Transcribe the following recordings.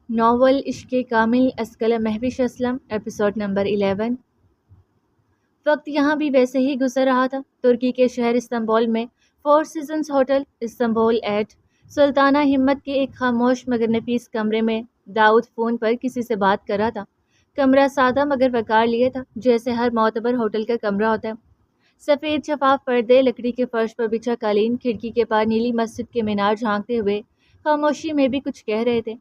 Novel عشق کامل اسکل مہوش اسلم ایپیسوڈ نمبر 11۔ وقت یہاں بھی ویسے ہی گزر رہا تھا۔ ترکی کے شہر استنبول میں Four Seasons Hotel Istanbul at Sultanahmet کے ایک خاموش مگر نفیس کمرے میں داؤد فون پر کسی سے بات کر رہا تھا۔ کمرہ سادہ مگر وقار لیے تھا، جیسے ہر معتبر ہوٹل کا کمرہ ہوتا ہے۔ سفید شفاف پردے، لکڑی کے فرش پر بچھا قالین، کھڑکی کے پار نیلی مسجد کے مینار جھانکتے ہوئے خاموشی میں بھی کچھ کہہ رہے تھے۔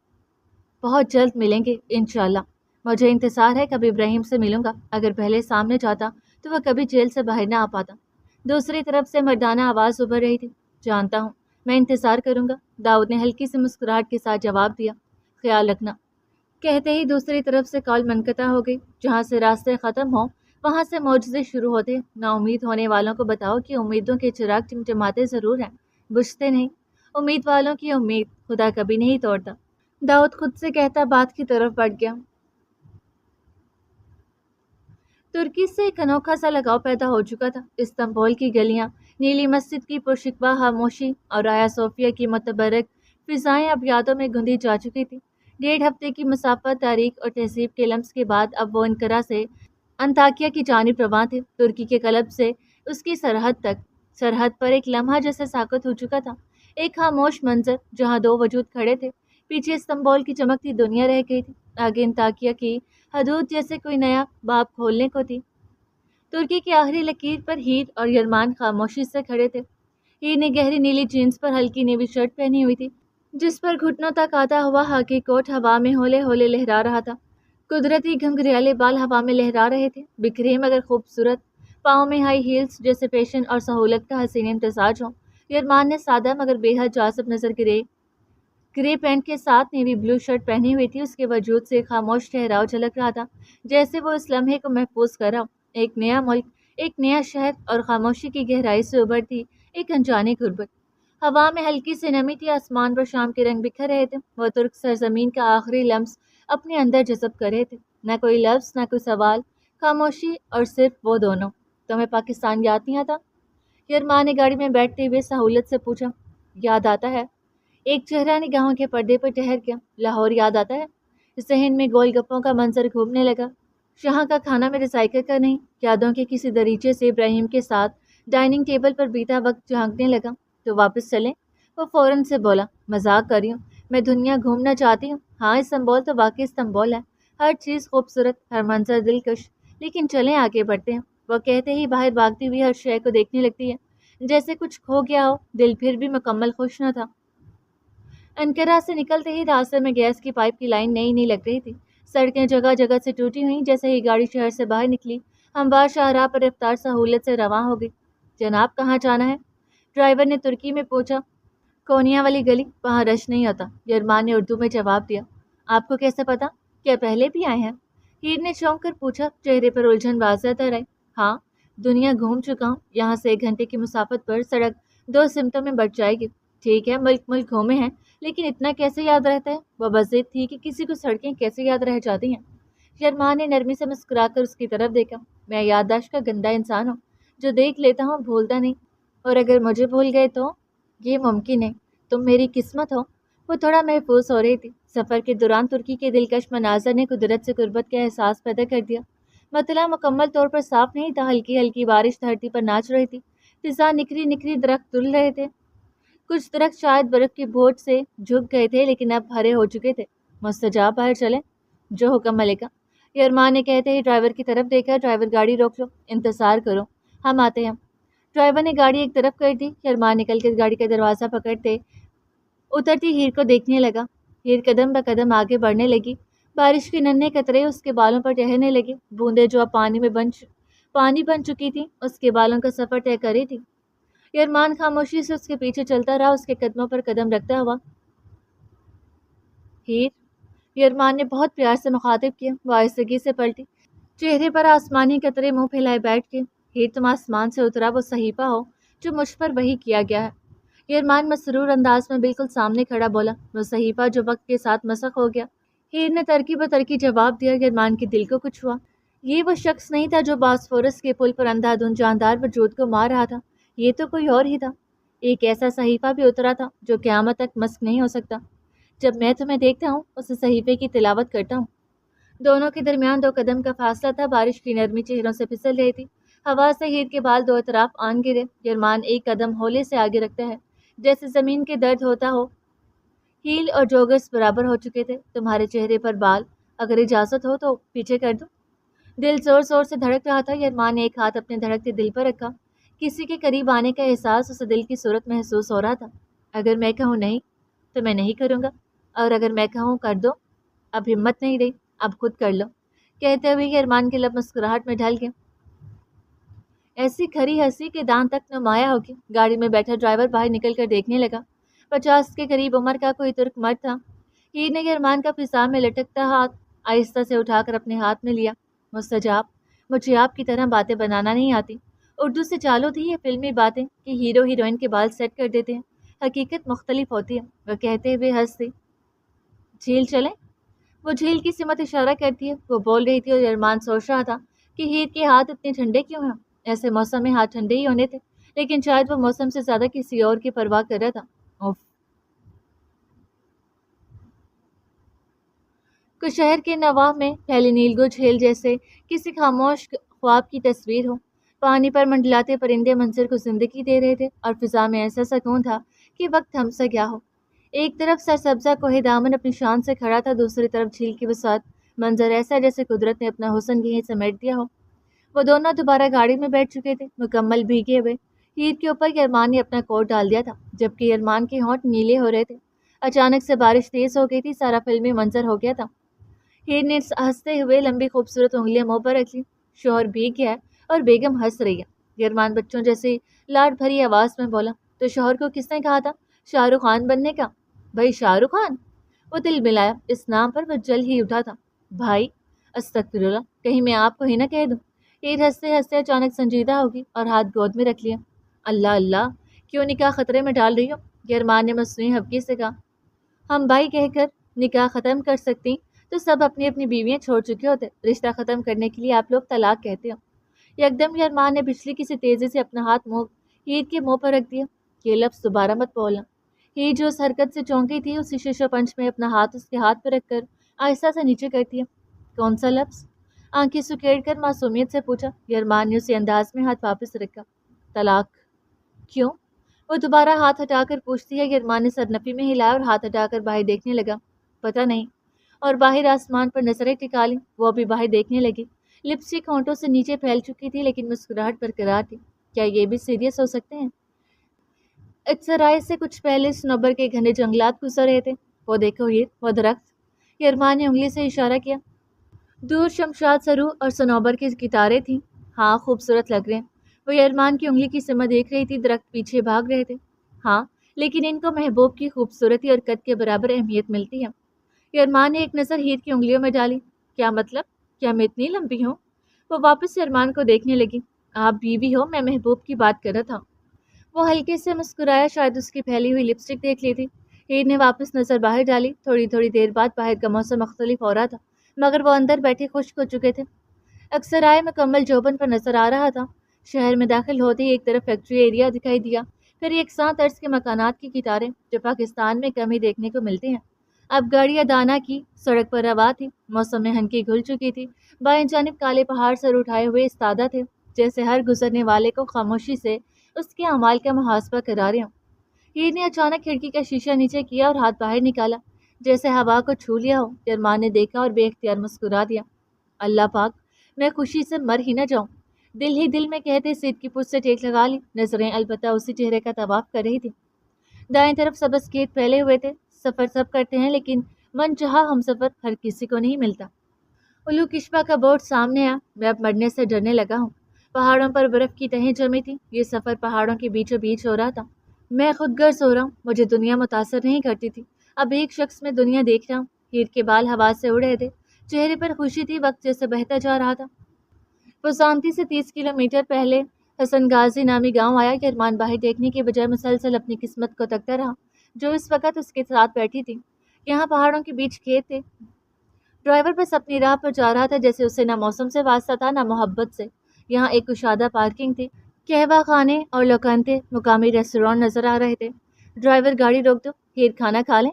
بہت جلد ملیں گے انشاءاللہ۔ مجھے انتظار ہے، کب ابراہیم سے ملوں گا۔ اگر پہلے سامنے جاتا تو وہ کبھی جیل سے باہر نہ آ پاتا۔ دوسری طرف سے مردانہ آواز ابھر رہی تھی، جانتا ہوں، میں انتظار کروں گا۔ داؤد نے ہلکی سی مسکراہٹ کے ساتھ جواب دیا، خیال رکھنا۔ کہتے ہی دوسری طرف سے کال منقطع ہو گئی۔ جہاں سے راستے ختم ہوں وہاں سے معجزے شروع ہوتے۔ نا امید ہونے والوں کو بتاؤ کہ امیدوں کے چراغ ٹمٹماتے ضرور ہیں، بجھتے نہیں۔ امید والوں کی امید خدا کبھی نہیں توڑتا۔ داؤد خود سے کہتا بات کی طرف بڑھ گیا۔ ترکی سے ایک انوکھا سا لگاؤ پیدا ہو چکا تھا۔ استنبول کی گلیاں، نیلی مسجد کی پرشکوہ خاموشی اور آیا صوفیہ کی متبرک فضائیں اب یادوں میں گندی جا چکی تھی۔ 1.5 ہفتے کی مسافت، تاریخ اور تہذیب کے لمس کے بعد اب وہ انقرہ سے انطاکیہ کی جانب رواں تھے۔ ترکی کے قلب سے اس کی سرحد تک، سرحد پر ایک لمحہ جیسے ساکت ہو چکا تھا، ایک خاموش منظر جہاں دو وجود کھڑے تھے۔ پیچھے استنبول کی چمکتی دنیا رہ گئی تھی، آگے انطاکیہ کی حدود جیسے کوئی نیا باب کھولنے کو تھی۔ ترکی کی آخری لکیر پر ہیر اور یرمان خاموشی سے کھڑے تھے۔ ہیر نے گہری نیلی جینس پر ہلکی نیوی شرٹ پہنی ہوئی تھی، جس پر گھٹنوں تک آتا ہوا ہاکی کوٹ ہوا میں ہولے ہولے لہرا رہا تھا۔ قدرتی گھنگریالے بال ہوا میں لہرا رہے تھے، بکھرے مگر خوبصورت۔ پاؤں میں ہائی ہیلز جیسے فیشن اور سہولت کا حسین امتزاج ہو۔ یرمان نے سادہ مگر بے حد جاذب نظر گرے پینٹ کے ساتھ نیوی بلو شرٹ پہنی ہوئی تھی۔ اس کے وجود سے خاموش ٹھہراؤ جھلک رہا تھا، جیسے وہ اس لمحے کو محفوظ کر رہا ہو۔ ایک نیا ملک، ایک نیا شہر اور خاموشی کی گہرائی سے ابھرتی ایک انجانی غربت۔ ہوا میں ہلکی سی نمی تھی، آسمان پر شام کے رنگ بکھر رہے تھے۔ وہ ترک سرزمین کا آخری لمس اپنے اندر جذب کر رہے تھے۔ نہ کوئی لفظ، نہ کوئی سوال، خاموشی اور صرف وہ دونوں۔ تمہیں پاکستان یاد نہیں آتا؟ یرمان نے گاڑی میں بیٹھتے ہوئے سہولت سے پوچھا۔ یاد آتا ہے۔ ایک چہرہ نگاہوں کے پردے پر ٹھہر گیا۔ لاہور یاد آتا ہے؟ ذہن میں گول گپوں کا منظر گھومنے لگا۔ یہاں کا کھانا میرے ذائقے کا نہیں۔ یادوں کے کسی دریچے سے ابراہیم کے ساتھ ڈائننگ ٹیبل پر بیتا وقت جھانکنے لگا۔ تو واپس چلیں؟ وہ فوراً سے بولا، مذاق کر رہی ہوں، میں دنیا گھومنا چاہتی ہوں۔ ہاں، استنبول تو واقعی استنبول ہے، ہر چیز خوبصورت، ہر منظر دلکش، لیکن چلیں آگے بڑھتے ہیں۔ وہ کہتے ہی باہر بھاگتی ہوئی ہر شے کو دیکھنے لگتی ہے، جیسے کچھ کھو گیا ہو۔ دل پھر بھی مکمل خوش نہ تھا۔ انقرہ سے نکلتے ہی راستے میں گیس کی پائپ کی لائن نئی نئی لگ رہی تھی۔ سڑکیں جگہ جگہ سے ٹوٹی ہوئیں۔ جیسے ہی گاڑی شہر سے باہر نکلی، ہموار شاہراہ پر رفتار سہولت سے رواں ہو گئی۔ جناب، کہاں جانا ہے؟ ڈرائیور نے ترکی میں پوچھا۔ کونیا والی گلی، وہاں رش نہیں ہوتا، یرمان نے اردو میں جواب دیا۔ آپ کو کیسے پتا؟ کیا پہلے بھی آئے ہیں؟ ہیر نے چونک کر پوچھا، چہرے پر الجھن واضح تر آئی۔ ہاں، دنیا گھوم چکا ہوں۔ یہاں سے 1 گھنٹے کی مسافت پر سڑک 2 سمتوں میں بٹ جائے گی۔ ٹھیک ہے، ملک گھومے ہیں، لیکن اتنا کیسے یاد رہتا ہے؟ وہ بضد تھی کہ کسی کو سڑکیں کیسے یاد رہ جاتی ہیں۔ یرمان نے نرمی سے مسکرا کر اس کی طرف دیکھا۔ میں یادداشت کا گندا انسان ہوں، جو دیکھ لیتا ہوں بھولتا نہیں، اور اگر مجھے بھول گئے تو؟ یہ ممکن ہے، تم میری قسمت ہو۔ وہ تھوڑا محفوظ ہو رہی تھی۔ سفر کے دوران ترکی کے دلکش مناظر نے قدرت سے قربت کا احساس پیدا کر دیا۔ مطلع مکمل طور پر صاف نہیں تھا، ہلکی ہلکی بارش دھرتی پر ناچ رہی تھی۔ فضا نکھری نکھری، درخت دھل رہے تھے۔ کچھ درخت شاید برف کی بھوٹ سے جھک گئے تھے، لیکن اب ہرے ہو چکے تھے۔ مستجاب، باہر چلیں؟ جو حکم ملکہ، یرمان نے کہتے ہی ڈرائیور کی طرف دیکھا۔ ڈرائیور، گاڑی روک لو، انتظار کرو، ہم آتے ہیں۔ ڈرائیور نے گاڑی ایک طرف کر دی۔ یرمان نکل کے گاڑی کا دروازہ پکڑتے اترتی ہیر کو دیکھنے لگا۔ ہیر قدم بہ قدم آگے بڑھنے لگی۔ بارش کے ننھے قطرے اس کے بالوں پر ٹھہرنے لگے۔ بوندیں جو اب پانی بن چکی تھیں، اس کے بالوں کا سفر طے کر رہی تھی۔ یرمان خاموشی سے اس کے پیچھے چلتا رہا، اس کے قدموں پر قدم رکھتا ہوا۔ ہیر، یرمان نے بہت پیار سے مخاطب کیا۔ وہ آہستگی سے پلٹی، چہرے پر آسمانی قطرے منہ پھیلائے بیٹھ کے۔ ہیر، تم آسمان سے اترا وہ صحیفہ ہو جو مجھ پر وحی کیا گیا ہے۔ یرمان مسرور انداز میں بالکل سامنے کھڑا بولا، وہ صحیفہ جو وقت کے ساتھ مسخ ہو گیا۔ ہیر نے ترکی بترکی جواب دیا۔ یرمان کے دل کو کچھ ہوا۔ یہ وہ شخص نہیں تھا جو باسفورس کے پل پر اندھا دھند جاندار وجود کو مار رہا تھا، یہ تو کوئی اور ہی تھا۔ ایک ایسا صحیفہ بھی اترا تھا جو قیامت تک مسخ نہیں ہو سکتا۔ جب میں تمہیں دیکھتا ہوں اسے صحیفے کی تلاوت کرتا ہوں۔ دونوں کے درمیان 2 قدم کا فاصلہ تھا، بارش کی نرمی چہروں سے پھسل رہی تھی، ہوا سے ہیر کے بال دو طرف آن گرے۔ یرمان 1 قدم ہولے سے آگے رکھتا ہے، جیسے زمین کے درد ہوتا ہو۔ ہیل اور جوگرز برابر ہو چکے تھے۔ تمہارے چہرے پر بال، اگر اجازت ہو تو پیچھے کر دوں؟ دل زور زور سے دھڑک رہا تھا۔ یرمان نے ایک ہاتھ اپنے دھڑکتے دل پر رکھا، کسی کے قریب آنے کا احساس اسے دل کی صورت محسوس ہو رہا تھا۔ اگر میں کہوں نہیں تو میں نہیں کروں گا، اور اگر میں کہوں کر دو، اب ہمت نہیں رہی، اب خود کر لو۔ کہتے ہوئے یرمان کے لب مسکراہٹ میں ڈھل گئے، ایسی کھری ہنسی کہ دان تک نمایاں ہوگی۔ گاڑی میں بیٹھا ڈرائیور باہر نکل کر دیکھنے لگا۔ 50 کے قریب عمر کا کوئی ترک مرد تھا۔ ہیر نے یرمان کا فضا میں لٹکتا ہاتھ آہستہ سے اٹھا کر اپنے ہاتھ میں لیا۔ مستجاب، مجھے آپ کی طرح باتیں بنانا نہیں آتی۔ اردو سے چالو تھی یہ فلمی باتیں کہ ہیرو ہیروئن کے بال سیٹ کر دیتے ہیں، حقیقت مختلف ہوتی ہے۔ وہ کہتے ہوئے ہنس دی، جھیل چلیں؟ وہ جھیل کی سمت اشارہ کرتی ہے۔ وہ بول رہی تھی اور یرمان سوچ رہا تھا کہ ہیر کے ہاتھ اتنے ٹھنڈے کیوں ہیں؟ ایسے موسم میں ہاتھ ٹھنڈے ہی ہونے تھے، لیکن شاید وہ موسم سے زیادہ کسی اور کی پرواہ کر رہا تھا۔ اوف! کشہر کے نواح میں پھیلی نیلگو جھیل جیسے کسی خاموش خواب کی تصویر ہو۔ پانی پر منڈلاتے پرندے منظر کو زندگی دے رہے تھے، اور فضا میں ایسا سکون تھا کہ وقت تھم سا گیا ہو۔ ایک طرف سرسبزہ کوہ دامن اپنی شان سے کھڑا تھا، دوسری طرف جھیل کی وسعت، منظر ایسا جیسے قدرت نے اپنا حسن یہیں سمیٹ دیا ہو۔ وہ دونوں دوبارہ گاڑی میں بیٹھ چکے تھے، مکمل بھیگے ہوئے۔ ہیر کے اوپر یرمان نے اپنا کوٹ ڈال دیا تھا، جبکہ یرمان کے ہونٹ نیلے ہو رہے تھے۔ اچانک سے بارش تیز ہو گئی تھی، سارا فلمی منظر ہو گیا تھا۔ ہیر نے ہنستے ہوئے لمبی خوبصورت انگلیاں منہ پر رکھ لی۔ شوہر بھیگ گیا ہے اور بیگم ہنس رہی ہے۔ یرمان بچوں جیسی لاڈ بھری آواز میں بولا، تو شوہر کو کس نے کہا تھا شاہ رخ خان بننے کا؟ بھائی شاہ رخ خان؟ وہ دل ملایا، اس نام پر وہ جل ہی اٹھا تھا۔ بھائی؟ استغفر اللہ، کہیں میں آپ کو ہی نہ کہہ دوں۔ ہیر ہنستے ہنستے اچانک سنجیدہ ہوگی اور ہاتھ گود میں رکھ لیا۔ اللہ اللہ، کیوں نکاح خطرے میں ڈال رہی ہو؟ یرمان نے مصنوعی حبکی سے کہا، ہم بھائی کہہ کر نکاح ختم کر سکتی تو سب اپنی اپنی بیویاں چھوڑ چکے ہوتے، رشتہ ختم کرنے کے لیے آپ لوگ طلاق کہتے ہو۔ یکدم یرمان نے بجلی کی سی تیزی سے اپنا ہاتھ ہیر کے منہ پر رکھ دیا، یہ لفظ دوبارہ مت بولنا۔ ہیر جو اس حرکت سے چونکی تھی، اسی شیشو پنچ میں اپنا ہاتھ اس کے ہاتھ پہ رکھ کر آہستہ سے نیچے کر دیا۔ کون سا لفظ؟ آنکھیں سکیڑ کر معصومیت سے پوچھا۔ یرمان نے اسی انداز میں ہاتھ واپس رکھا، طلاق۔ کیوں؟ وہ دوبارہ ہاتھ ہٹا کر پوچھتی ہے۔ یرمان نے سر نفی میں ہلایا اور ہاتھ ہٹا کر باہر دیکھنے لگا، پتہ نہیں، اور باہر آسمان پر نظریں ٹکا لیں۔ وہ بھی باہر دیکھنے لگی۔ لپسٹک ہونٹوں سے نیچے پھیل چکی تھی، لیکن مسکراہٹ برقرار تھی۔ کیا یہ بھی سیریس ہو سکتے ہیں؟ اکسرائے سے کچھ پہلے صنوبر کے گھنے جنگلات گزر رہے تھے۔ وہ دیکھو ہیر، وہ درخت۔ یرمان نے انگلی سے اشارہ کیا۔ دور شمشاد سرو اور صنوبر کی کتاریں تھیں۔ ہاں، خوبصورت لگ رہے ہیں۔ وہ یرمان کی انگلی کی سمت دیکھ رہی تھی۔ درخت پیچھے بھاگ رہے تھے۔ ہاں، لیکن ان کو محبوب کی خوبصورتی اور قد کے برابر اہمیت ملتی ہے۔ یرمان نے ایک نظر ہیر کی انگلیوں میں ڈالی۔ کیا مطلب؟ کیا میں اتنی لمبی ہوں؟ وہ واپس یرمان کو دیکھنے لگی۔ آپ بیوی ہو، میں محبوب کی بات کر رہا تھا۔ وہ ہلکے سے مسکرایا، شاید اس کی پھیلی ہوئی لپسٹک دیکھ لی تھی۔ ہیر نے واپس نظر باہر ڈالی۔ تھوڑی تھوڑی دیر بعد باہر کا موسم مختلف ہو رہا تھا، مگر وہ اندر بیٹھے خشک ہو چکے تھے۔ اکسرائے مکمل جوبن پر نظر آ رہا تھا۔ شہر میں داخل ہوتے ہی ایک طرف فیکٹری ایریا دکھائی دیا، پھر یکساں طرز کے مکانات کی قطاریں جو پاکستان میں کم ہی دیکھنے کو ملتے ہیں۔ اب گاڑیاں دانا کی سڑک پر روا تھی۔ موسم میں ہنکی گھل چکی تھی۔ بائیں جانب کالے پہاڑ سر اٹھائے ہوئے استادہ تھے، جیسے ہر گزرنے والے کو خاموشی سے اس کے اعمال کا محاسبہ کرا رہے ہوں۔ ہیر نے اچانک کھڑکی کا شیشہ نیچے کیا اور ہاتھ باہر نکالا، جیسے ہوا کو چھو لیا ہو۔ یرمان نے دیکھا اور بے اختیار مسکرا دیا۔ اللہ پاک، میں خوشی سے مر ہی نہ جاؤں۔ دل ہی دل میں کہتے سیٹ کی پشت سے ٹیک لگا لی۔ نظریں البتہ اسی چہرے کا طواف کر رہی تھی۔ دائیں طرف سبز کھیت پھیلے ہوئے تھے۔ سفر سب کرتے ہیں، لیکن من چاہا ہم سفر ہر کسی کو نہیں ملتا۔ الو کشبہ کا بورڈ سامنے آیا۔ میں اب مرنے سے ڈرنے لگا ہوں۔ پہاڑوں پر برف کی تہیں جمی تھی۔ یہ سفر پہاڑوں کے بیچوں بیچ ہو رہا تھا۔ میں خود غرض ہو رہا ہوں، مجھے دنیا متاثر نہیں کرتی تھی، اب ایک شخص میں دنیا دیکھ رہا ہوں۔ ہیر کے بال ہوا سے اڑ رہے تھے، چہرے پر خوشی تھی، وقت جیسے بہتا جا رہا تھا۔ وہ سانتی سے 30 کلومیٹر پہلے حسن غازی نامی گاؤں آیا۔ یرمان باہر دیکھنے کے بجائے مسلسل اپنی قسمت کو تکتا رہا، جو اس وقت اس کے ساتھ بیٹھی تھی۔ یہاں پہاڑوں کے بیچ کھیت تھے۔ ڈرائیور بس اپنی راہ پر جا رہا تھا، جیسے اسے نہ موسم سے واسطہ تھا نہ محبت سے۔ یہاں ایک کشادہ پارکنگ تھی، قہوہ خانے اور لوکانتے مقامی ریسٹوران نظر آ رہے تھے۔ ڈرائیور، گاڑی روک دو، ہیر کھانا کھا لیں۔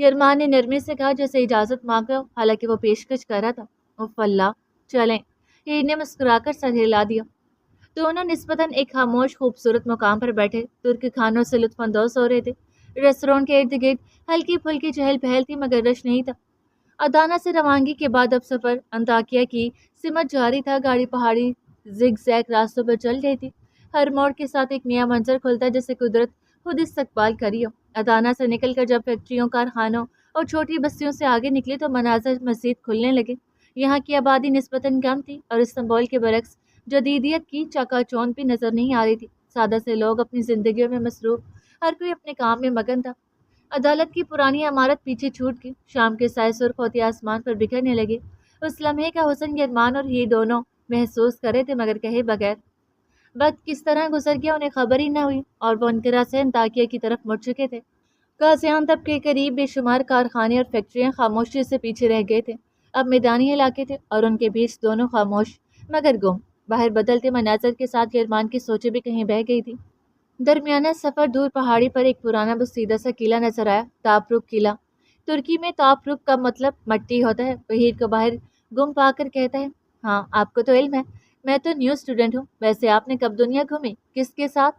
یرمان نے نرمی سے کہا جیسے اجازت مانگ رہا ہو، حالانکہ وہ پیشکش کر رہا تھا۔ اف اللہ، چلیں۔ ہیر نے مسکرا کر سر ہلا دیا۔ دونوں نسبتاً ایک خاموش خوبصورت مقام پر بیٹھے ترک کھانوں سے لطف اندوز ہو رہے تھے۔ ریسٹورانٹ کے ارد گرد ہلکی پھلکی چہل پہل تھی مگر رش نہیں تھا۔ ادانا سے روانگی کے بعد اب سفر انطاکیہ کی سمت جاری تھا۔ گاڑی پہاڑی زگ زیگ راستوں پر چل رہی تھی۔ ہر موڑ کے ساتھ ایک نیا منظر کھلتا جیسے قدرت خود استقبال کری ہو۔ ادانا سے نکل کر جب فیکٹریوں، کارخانوں اور چھوٹی بستیوں سے آگے نکلے تو مناظر مزید کھلنے لگے۔ یہاں کی آبادی نسبتاً کم تھی اور استنبول کے برعکس جدیدیت کی چکا چوند بھی نظر نہیں آ رہی تھی۔ سادہ سے لوگ اپنی زندگیوں میں مصروف، ہر کوئی اپنے کام میں مگن تھا۔ عدالت کی پرانی عمارت پیچھے چھوٹ گئی، شام کے سائے سرخ ہوتے آسمان پر بکھرنے لگے۔ اس لمحے کا حسن یرمان اور ہی دونوں محسوس کرے تھے مگر کہے بغیر۔ وقت کس طرح گزر گیا انہیں خبر ہی نہ ہوئی اور وہ انقرہ سے انطاکیہ کی طرف مڑ چکے تھے۔ غازیان تب کے قریب بے شمار کارخانے اور فیکٹریاں خاموشی سے پیچھے رہ گئے تھے۔ اب میدانی علاقے تھے اور ان کے بیچ دونوں خاموش مگر گم۔ باہر بدلتے مناظر کے ساتھ یرمان کی سوچیں بھی کہیں بہہ گئی تھی۔ درمیانہ سفر دور پہاڑی پر ایک پرانا بسیدہ سا قلعہ نظر آیا، تاپروک قلعہ۔ ترکی میں تاپروک کا مطلب مٹی ہوتا ہے۔ وحید کو باہر گم پا کر کہتا ہے، ہاں آپ کو تو علم ہے، میں تو نیو اسٹوڈنٹ ہوں۔ ویسے آپ نے کب دنیا گھومی، کس کے ساتھ؟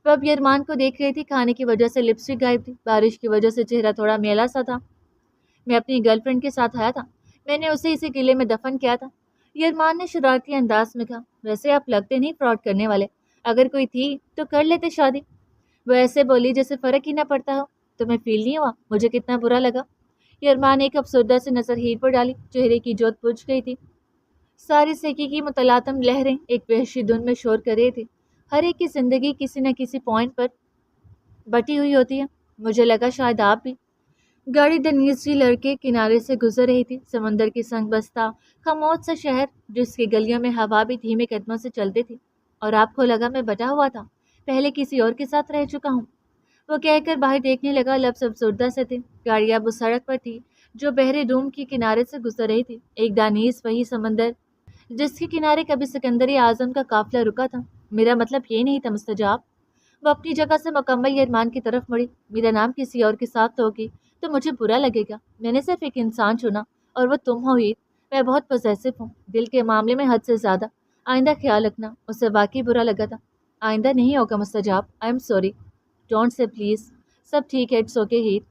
وہ اب یرمان کو دیکھ رہی تھی۔ کھانے کی وجہ سے لپسٹک غائب تھی، بارش کی وجہ سے چہرہ تھوڑا میلا سا تھا۔ میں اپنی گرل فرینڈ کے ساتھ آیا تھا، میں نے اسے اسی قلعے میں دفن کیا تھا، یرمان نے شرارتی انداز میں کہا۔ ویسے آپ لگتے نہیں فراڈ کرنے والے، اگر کوئی تھی تو کر لیتے شادی۔ وہ ایسے بولی جیسے فرق ہی نہ پڑتا ہو۔ تمہیں فیل نہیں ہوا مجھے کتنا برا لگا؟ یرمان نے ایک افسردہ سے نظر ہیر پر ڈالی، چہرے کی جوت بجھ گئی تھی۔ ساری سیکی کی متلاطم لہریں ایک وحشی دھن میں شور کر رہی تھی۔ ہر ایک کی زندگی کسی نہ کسی پوائنٹ پر بٹی ہوئی ہوتی ہے، مجھے لگا شاید آپ بھی۔ گاڑی دنیزی لڑکے کنارے سے گزر رہی تھی، سمندر کی سنگ بستہ خاموش سا شہر جس کی گلیوں میں ہوا بھی دھیمے قدموں سے چلتی تھی۔ اور آپ کو لگا میں بٹا ہوا تھا، پہلے کسی اور کے ساتھ رہ چکا ہوں؟ وہ کہہ کر باہر دیکھنے لگا، لفظ افسردہ سے تھے۔ گاڑی اب اس سڑک پر تھی جو بحر روم کی کنارے سے گزر رہی تھی، ایک دانیز وہی سمندر جس کے کنارے کبھی سکندر اعظم کا قافلہ رکا تھا۔ میرا مطلب یہ نہیں تھا مستجاب۔ وہ اپنی جگہ سے مکمل یرمان کی طرف مڑی۔ میرا نام کسی اور کے ساتھ ہوگی تو مجھے برا لگے گا، میں نے صرف ایک انسان چنا اور وہ تم ہو ہی۔ میں بہت پوزیسو ہوں، دل کے معاملے میں حد سے زیادہ۔ آئندہ خیال رکھنا، اسے واقعی برا لگا تھا۔ آئندہ نہیں ہوگا مستجاب، I am sorry. Don't say please. سب ٹھیک ہے، اٹس اوکے ہیت۔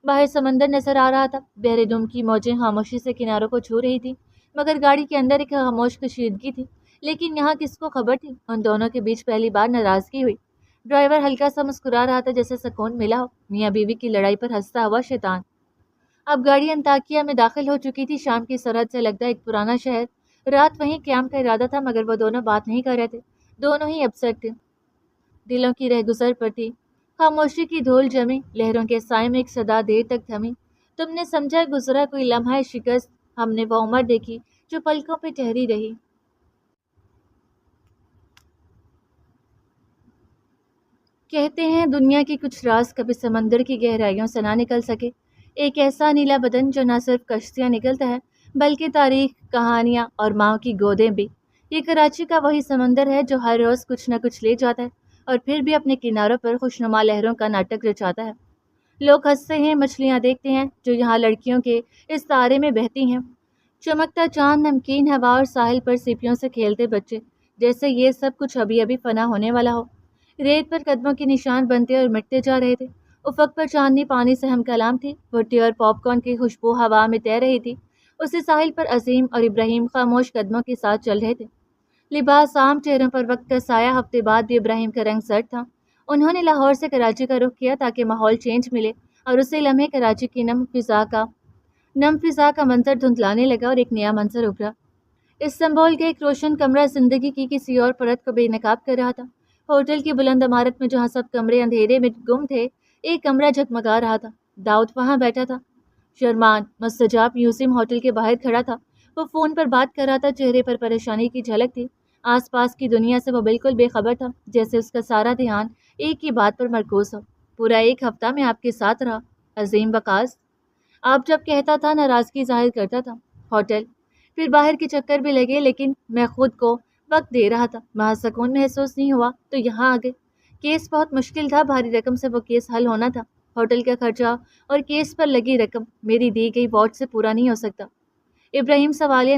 باہر سمندر نظر آ رہا تھا، بحر روم کی موجیں خاموشی سے کناروں کو چھو رہی تھی مگر گاڑی کے اندر ایک خاموش کشیدگی تھی۔ لیکن یہاں کس کو خبر تھی، ان دونوں کے بیچ پہلی بار ناراضگی ہوئی۔ ڈرائیور ہلکا سا مسکرا رہا تھا جیسے سکون ملا ہو، میاں بیوی کی لڑائی پر ہنستا ہوا شیطان۔ اب گاڑی انطاکیہ میں داخل ہو چکی تھی، شام کی سرحد سے لگتا ایک پرانا شہر۔ رات وہیں قیام کا ارادہ تھا مگر وہ دونوں بات نہیں کر رہے تھے، دونوں ہی اپسیٹ تھے، دلوں کی رہگزر پر تھی۔ خاموشی کی دھول جمی، لہروں کے سائے میں ایک صدا دیر تک تھمی۔ تم نے سمجھا گزرا کوئی لمحہ شکست، ہم نے وہ عمر دیکھی جو پلکوں پہ ٹھہری رہی۔ کہتے ہیں دنیا کے کچھ راز کبھی سمندر کی گہرائیوں سے نہ نکل سکے، ایک ایسا نیلا بدن جو نہ صرف کشتیاں نکلتا ہے بلکہ تاریخ، کہانیاں اور ماں کی گودیں بھی۔ یہ کراچی کا وہی سمندر ہے جو ہر روز کچھ نہ کچھ لے جاتا ہے اور پھر بھی اپنے کناروں پر خوشنما لہروں کا ناٹک رچاتا ہے۔ لوگ ہنستے ہیں، مچھلیاں دیکھتے ہیں جو یہاں لڑکیوں کے اس تارے میں بہتی ہیں، چمکتا چاند، نمکین ہوا اور ساحل پر سیپیوں سے کھیلتے بچے، جیسے یہ سب کچھ ابھی ابھی فنا ہونے والا ہو۔ ریت پر قدموں کے نشان بنتے اور مٹتے جا رہے تھے۔ افق پر چاندنی پانی سے ہم کلام تھی، بھٹی اور پاپ کارن کی خوشبو ہوا میں تیر رہی تھی۔ اسی ساحل پر عظیم اور ابراہیم خاموش قدموں کے ساتھ چل رہے تھے، لباس عام، چہروں پر وقت کا سایہ۔ ہفتے بعد بھی ابراہیم کا رنگ سرد تھا۔ انہوں نے لاہور سے کراچی کا رخ کیا تاکہ ماحول چینج ملے اور اسی لمحے کراچی کی نم فضا کا منظر دھندلانے لگا اور ایک نیا منظر ابھرا۔ استنبول کا ایک روشن کمرہ زندگی کی کسی اور پرت کو بے نقاب کر رہا تھا۔ ہوٹل کی بلند عمارت میں جہاں سب کمرے اندھیرے میں گم تھے، ایک کمرہ جھگمگا رہا تھا۔ داؤد وہاں بیٹھا تھا۔ شرمان مستجاب میوزیم ہوٹل کے باہر کھڑا تھا، وہ فون پر بات کر رہا تھا، چہرے پر پریشانی کی جھلک تھی۔ آس پاس کی دنیا سے وہ بالکل بے خبر تھا، جیسے اس کا سارا دھیان ایک ہی بات پر مرکوز ہو۔ پورا ایک ہفتہ میں آپ کے ساتھ رہا، عظیم وقاص۔ آپ جب کہتا تھا ناراضگی ظاہر کرتا تھا۔ ہوٹل، پھر باہر کے چکر بھی لگے لیکن میں خود کو وقت دے رہا تھا، وہاں سکون محسوس نہیں ہوا تو یہاں آ گئے۔ کیس بہت مشکل تھا، بھاری رقم سے وہ کیس حل ہونا تھا۔ ہوٹل کا خرچہ اور کیس پر لگی رقم میری دی گئی واٹ سے پورا نہیں ہو سکتا۔ ابراہیم سوالیہ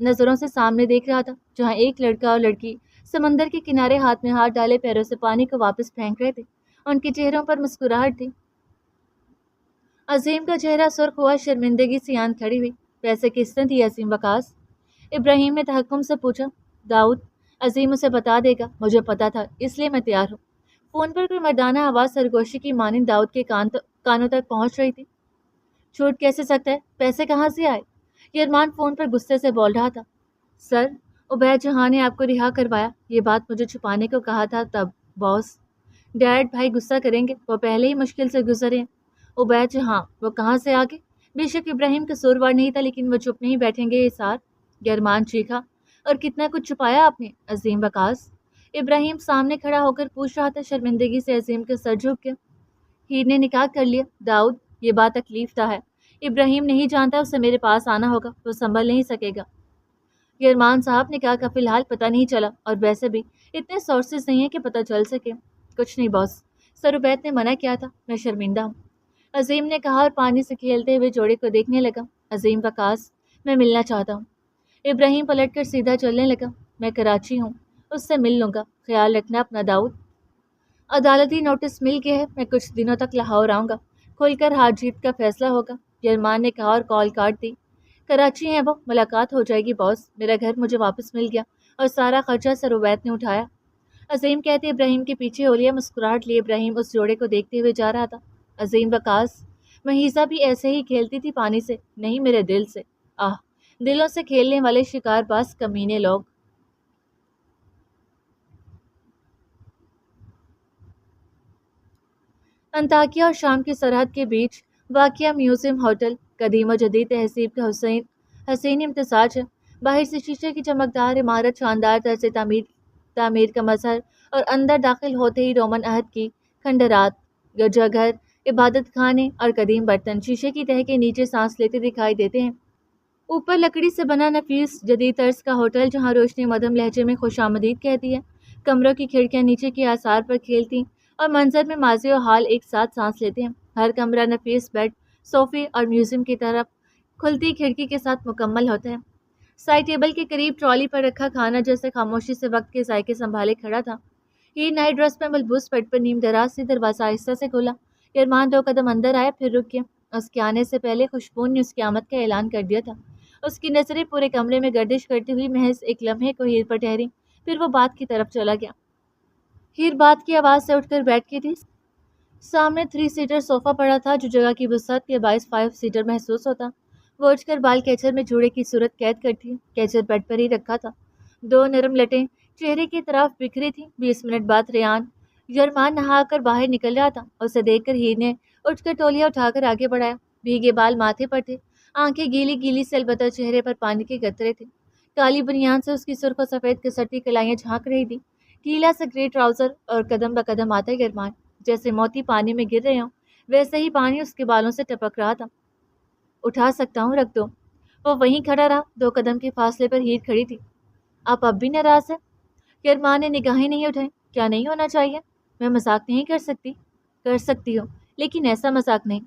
نظروں سے سامنے دیکھ رہا تھا، جہاں ایک لڑکا اور لڑکی سمندر کے کنارے ہاتھ میں ہاتھ ڈالے پیروں سے پانی کو واپس پھینک رہے تھے۔ ان کے چہروں پر مسکراہٹ تھی۔ عظیم کا چہرہ سرخ ہوا، شرمندگی سے آنکھ کھڑی ہوئی۔ پیسے کس نے دیے عظیم وقاص؟ ابراہیم نے تحکم سے پوچھا۔ داؤد، عظیم اسے بتا دے گا، مجھے پتا تھا اس لیے میں تیار ہوں۔ فون پر کوئی مردانہ آواز سرگوشی کی مانند داؤد کے کانوں تک پہنچ رہی تھی۔ چھوٹ کیسے سکتا ہے؟ پیسے کہاں سے آئے؟ یرمان فون پر غصے سے بول رہا تھا۔ سر، عبید جہاں نے آپ کو رہا کروایا، یہ بات مجھے چھپانے کو کہا تھا تب۔ باس، ڈیڈ بھائی غصہ کریں گے، وہ پہلے ہی مشکل سے گزرے ہیں۔ عبید جہاں، وہ کہاں سے آگے؟ بے شک ابراہیم قصوروار نہیں تھا، لیکن وہ چپ نہیں بیٹھیں گے یہ سار۔ یرمان چیخا۔ اور کتنا کچھ چھپایا آپ نے عظیم وقاص؟ ابراہیم سامنے کھڑا ہو کر پوچھ رہا تھا، شرمندگی سے عظیم کا سر جھک گیا۔ ہیر نے نکاح کر لیا۔ داؤد، یہ بات تکلیف دہ ہے، ابراہیم نہیں جانتا، اسے میرے پاس آنا ہوگا، وہ سنبھل نہیں سکے گا۔ یرمان صاحب نے کہا کہ فی الحال پتہ نہیں چلا، اور ویسے بھی اتنے سورسز نہیں ہیں کہ پتہ چل سکے۔ کچھ نہیں باس، سر عبید نے منع کیا تھا، میں شرمندہ ہوں، عظیم نے کہا اور پانی سے کھیلتے ہوئے جوڑے کو دیکھنے لگا۔ عظیم وقاص، میں ملنا چاہتا ہوں۔ ابراہیم پلٹ کر سیدھا چلنے لگا۔ میں کراچی ہوں، اس سے مل لوں گا، خیال رکھنا اپنا داؤد۔ عدالتی نوٹس مل گیا ہے، میں کچھ دنوں تک لاہور آؤں گا، کھل کر ہار جیت کا فیصلہ ہوگا، یرمان نے کہا اور کال کاٹ دی۔ کراچی ہے وہ، ملاقات ہو جائے گی باس، میرا گھر مجھے واپس مل گیا اور سارا خرچہ سر عبید نے اٹھایا۔ عظیم کہتے ابراہیم کے پیچھے ہو لیا، مسکراہٹ لیے ابراہیم اس جوڑے کو دیکھتے ہوئے جا رہا تھا۔ عظیم وقاص، مہیزہ بھی ایسے ہی کھیلتی تھی پانی سے، نہیں میرے دل سے۔ آہ، دلوں سے کھیلنے والے شکار باز کمینے لوگ۔ انطاکیہ اور شام کی سرحد کے بیچ واقع میوزیم ہوٹل قدیم و جدید تہذیب کا حسین امتزاج ہے۔ باہر سے شیشے کی چمکدار عمارت، شاندار طرز تعمیر کا مظہر، اور اندر داخل ہوتے ہی رومن عہد کی کھنڈرات، گرجا گھر، عبادت خانے اور قدیم برتن شیشے کی تہہ کے نیچے سانس لیتے دکھائی دیتے ہیں۔ اوپر لکڑی سے بنا نفیس جدید طرز کا ہوٹل، جہاں روشنی مدھم لہجے میں خوش آمدید کہتی ہے۔ کمروں کی کھڑکیاں نیچے کے آثار پر کھیلتی اور منظر میں ماضی اور حال ایک ساتھ سانس لیتے ہیں۔ ہر کمرہ نفیس بیڈ، صوفے اور میوزیم کی طرف کھلتی کھڑکی کے ساتھ مکمل ہوتا ہے۔ سائڈ ٹیبل کے قریب ٹرالی پر رکھا کھانا جیسے خاموشی سے وقت کے ذائقے سنبھالے کھڑا تھا۔ یہ نائٹ ڈریس میں ملبوس بیڈ پر نیم دراز سے دروازہ آہستہ سے کھولا۔ یرمان 2 قدم اندر آیا، پھر رک گیا۔ اس کے آنے سے پہلے خوشبو نے اس کی آمد کا اعلان کر دیا تھا۔ اس کی نظریں پورے کمرے میں گردش کرتی ہوئی محض ایک لمحے کو ہیر پر ٹھہری، پھر وہ بات کی طرف چلا گیا۔ ہیر بات کی آواز سے اٹھ کر بیٹھ گئی تھی۔ سامنے 3 سیٹر صوفہ پڑا تھا، جو جگہ کی وسعت کے باعث 5 سیٹر محسوس ہوتا۔ وہ اٹھ کر بال کیچر میں جوڑے کی صورت قید کرتی، کیچر بیڈ پر ہی رکھا تھا۔ 2 نرم لٹیں چہرے کی طرف بکھری تھیں۔ 20 منٹ بعد ریان یرمان نہا کر باہر نکل رہا تھا۔ اسے دیکھ کر ہیر نے اٹھ کر تولیہ اٹھا کر آگے بڑھایا۔ بھیگے بال ماتھے پر تھے، آنکھیں گیلی گیلی سے، البتہ چہرے پر پانی کے قطرے تھے۔ کالی بنیان سے اس کی سرخ و سفید کسرتی کلائیاں جھانک رہی تھیں۔ ڈھیلا سا گرے ٹراؤزر، اور قدم بقدم آتا یرمان، جیسے موتی پانی میں گر رہے ہوں، ویسے ہی پانی اس کے بالوں سے ٹپک رہا تھا۔ اٹھا سکتا ہوں، رکھ دو۔ وہ وہیں کھڑا رہا، 2 قدم کے فاصلے پر ہیر کھڑی تھی۔ آپ اب بھی ناراض ہیں؟ یرمان نے نگاہیں نہیں اٹھائیں۔ کیا نہیں ہونا چاہیے؟ میں مذاق نہیں کر سکتی۔ کر سکتی ہو، لیکن ایسا مذاق نہیں۔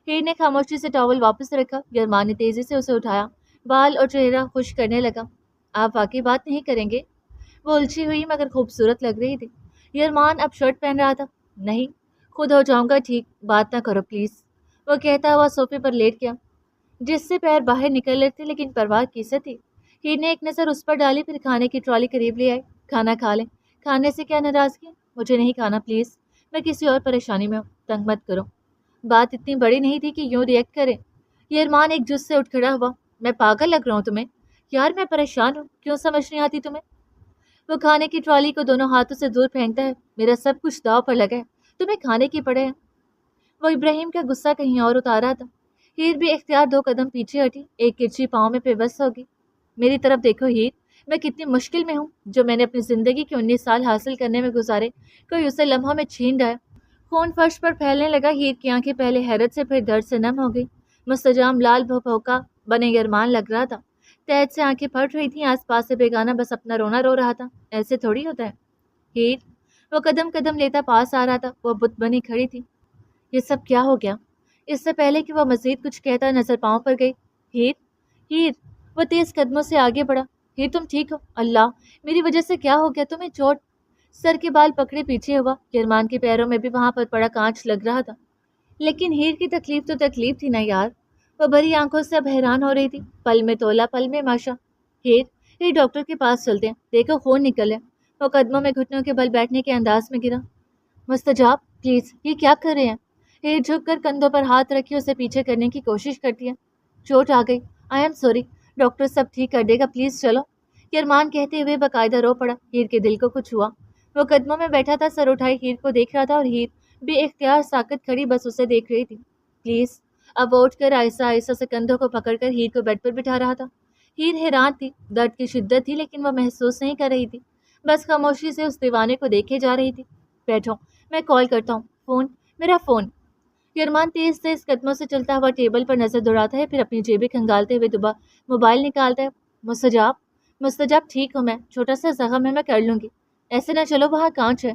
ہیر نے خاموشی سے ٹاول واپس رکھا۔ یرمان نے تیزی سے اسے اٹھایا، بال اور چہرہ خشک کرنے لگا۔ آپ واقعی بات نہیں کریں گے؟ وہ الجھی ہوئی مگر خوبصورت لگ رہی تھی۔ یرمان اب شرٹ پہن رہا تھا۔ نہیں، خود ہو جاؤں گا ٹھیک، بات نہ کرو پلیز، وہ کہتا ہوا صوفے پر لیٹ گیا، جس سے پیر باہر نکل رہے تھے، لیکن پرواہ کیسے تھی؟ ہیر نے ایک نظر اس پر ڈالی، پھر کھانے کی ٹرالی قریب لے آئے۔ کھانا کھا لیں، کھانے سے کیا ناراضگی؟ مجھے نہیں کھانا پلیز، میں کسی اور پریشانی میں ہوں، تنگ مت کرو۔ بات اتنی بڑی نہیں تھی کہ یوں ریئیکٹ کرے۔ یرمان ایک جز سے اٹھ کھڑا ہوا۔ میں پاگل لگ رہا ہوں تمہیں؟ یار میں پریشان ہوں، کیوں سمجھ نہیں آتی تمہیں؟ وہ کھانے کی ٹرالی کو دونوں ہاتھوں سے دور پھینکتا ہے۔ میرا سب کچھ داؤ پر لگا ہے، تمہیں کھانے کی پڑے ہے۔ وہ ابراہیم کا غصہ کہیں اور اتارا تھا۔ ہیر بھی اختیار 2 قدم پیچھے ہٹی، ایک کرچی پاؤں میں پیوست ہوگی۔ میری طرف دیکھو ہیر، میں کتنی مشکل میں ہوں، جو میں نے اپنی زندگی کے 19 سال حاصل کرنے میں گزارے، کوئی اسے لمحوں میں چھین رہا ہے۔ خون فرش پر پھیلنے لگا۔ ہیر کی آنکھیں پہلے حیرت سے پھر درد سے نم ہو گئی۔ مستجام لال بھوکا بنے یرمان لگ رہا تھا، تحت سے آنکھیں پھٹ رہی تھیں، آس پاس سے بیگانہ بس اپنا رونا رو رہا تھا۔ ایسے تھوڑی ہوتا ہے ہیر، وہ قدم قدم لیتا پاس آ رہا تھا۔ وہ بت بنی کھڑی تھی۔ یہ سب کیا ہو گیا؟ اس سے پہلے کہ وہ مزید کچھ کہتا نظر پاؤں پر گئی. ہیر، ہیر. وہ تیز قدموں سے آگے بڑھا. ہیر تم ٹھیک ہو؟ اللہ، میری وجہ سے کیا ہو گیا؟ تمہیں چوٹ؟ سر کے بال پکڑے پیچھے ہوا. کرمان کے پیروں میں بھی وہاں پر پڑا کانچ لگ رہا تھا. لیکن ہیر کی تکلیف تو تکلیف تھی نا یار. وہ بھری آنکھوں سے اب حیران ہو رہی تھی. پل میں تولا پل میں ماشا. ہیر، ہیر ڈاکٹر کے پاس چلتے ہیں، دیکھو خون نکل ہے. وہ قدموں میں گھٹنوں کے بل بیٹھنے کے انداز میں گرا. مستجاب پلیز یہ کیا کر رہے ہیں؟ ہیر جھک کر کندھوں پر ہاتھ رکھے اسے پیچھے کرنے کی کوشش کرتی ہے. چوٹ آ گئی. آئی ایم سوری، ڈاکٹر سب ٹھیک کر دے گا، پلیز چلو. کرمان کہتے ہوئے باقاعدہ رو پڑا. ہیر کے دل کو کچھ ہوا. وہ قدموں میں بیٹھا تھا، سر اٹھائی ہیر کو دیکھ رہا تھا اور ہیر بے اختیار ساکت کھڑی بس اسے دیکھ رہی تھی. پلیز. اب وہ اٹھ کر آہستہ آہستہ سے کندھوں کو پکڑ کر ہیر کو بیڈ پر بٹھا رہا تھا. ہیر حیران تھی. درد کی شدت تھی لیکن وہ محسوس نہیں کر رہی تھی، بس خاموشی سے اس دیوانے کو دیکھے جا رہی تھی. بیٹھو، میں کال کرتا ہوں. فون؟ میرا فون. یرمان تیز تیز قدموں سے چلتا ہوا ٹیبل پر نظر دوڑاتا ہے، پھر اپنی جیبیں کھنگالتے ہوئے دوبارہ موبائل نکالتا ہے. مستجاب، مستجاب ٹھیک ہوں میں، چھوٹا سا زخم ہے، میں کر لوں گی. ایسے نہ چلو، وہاں کانچ ہے.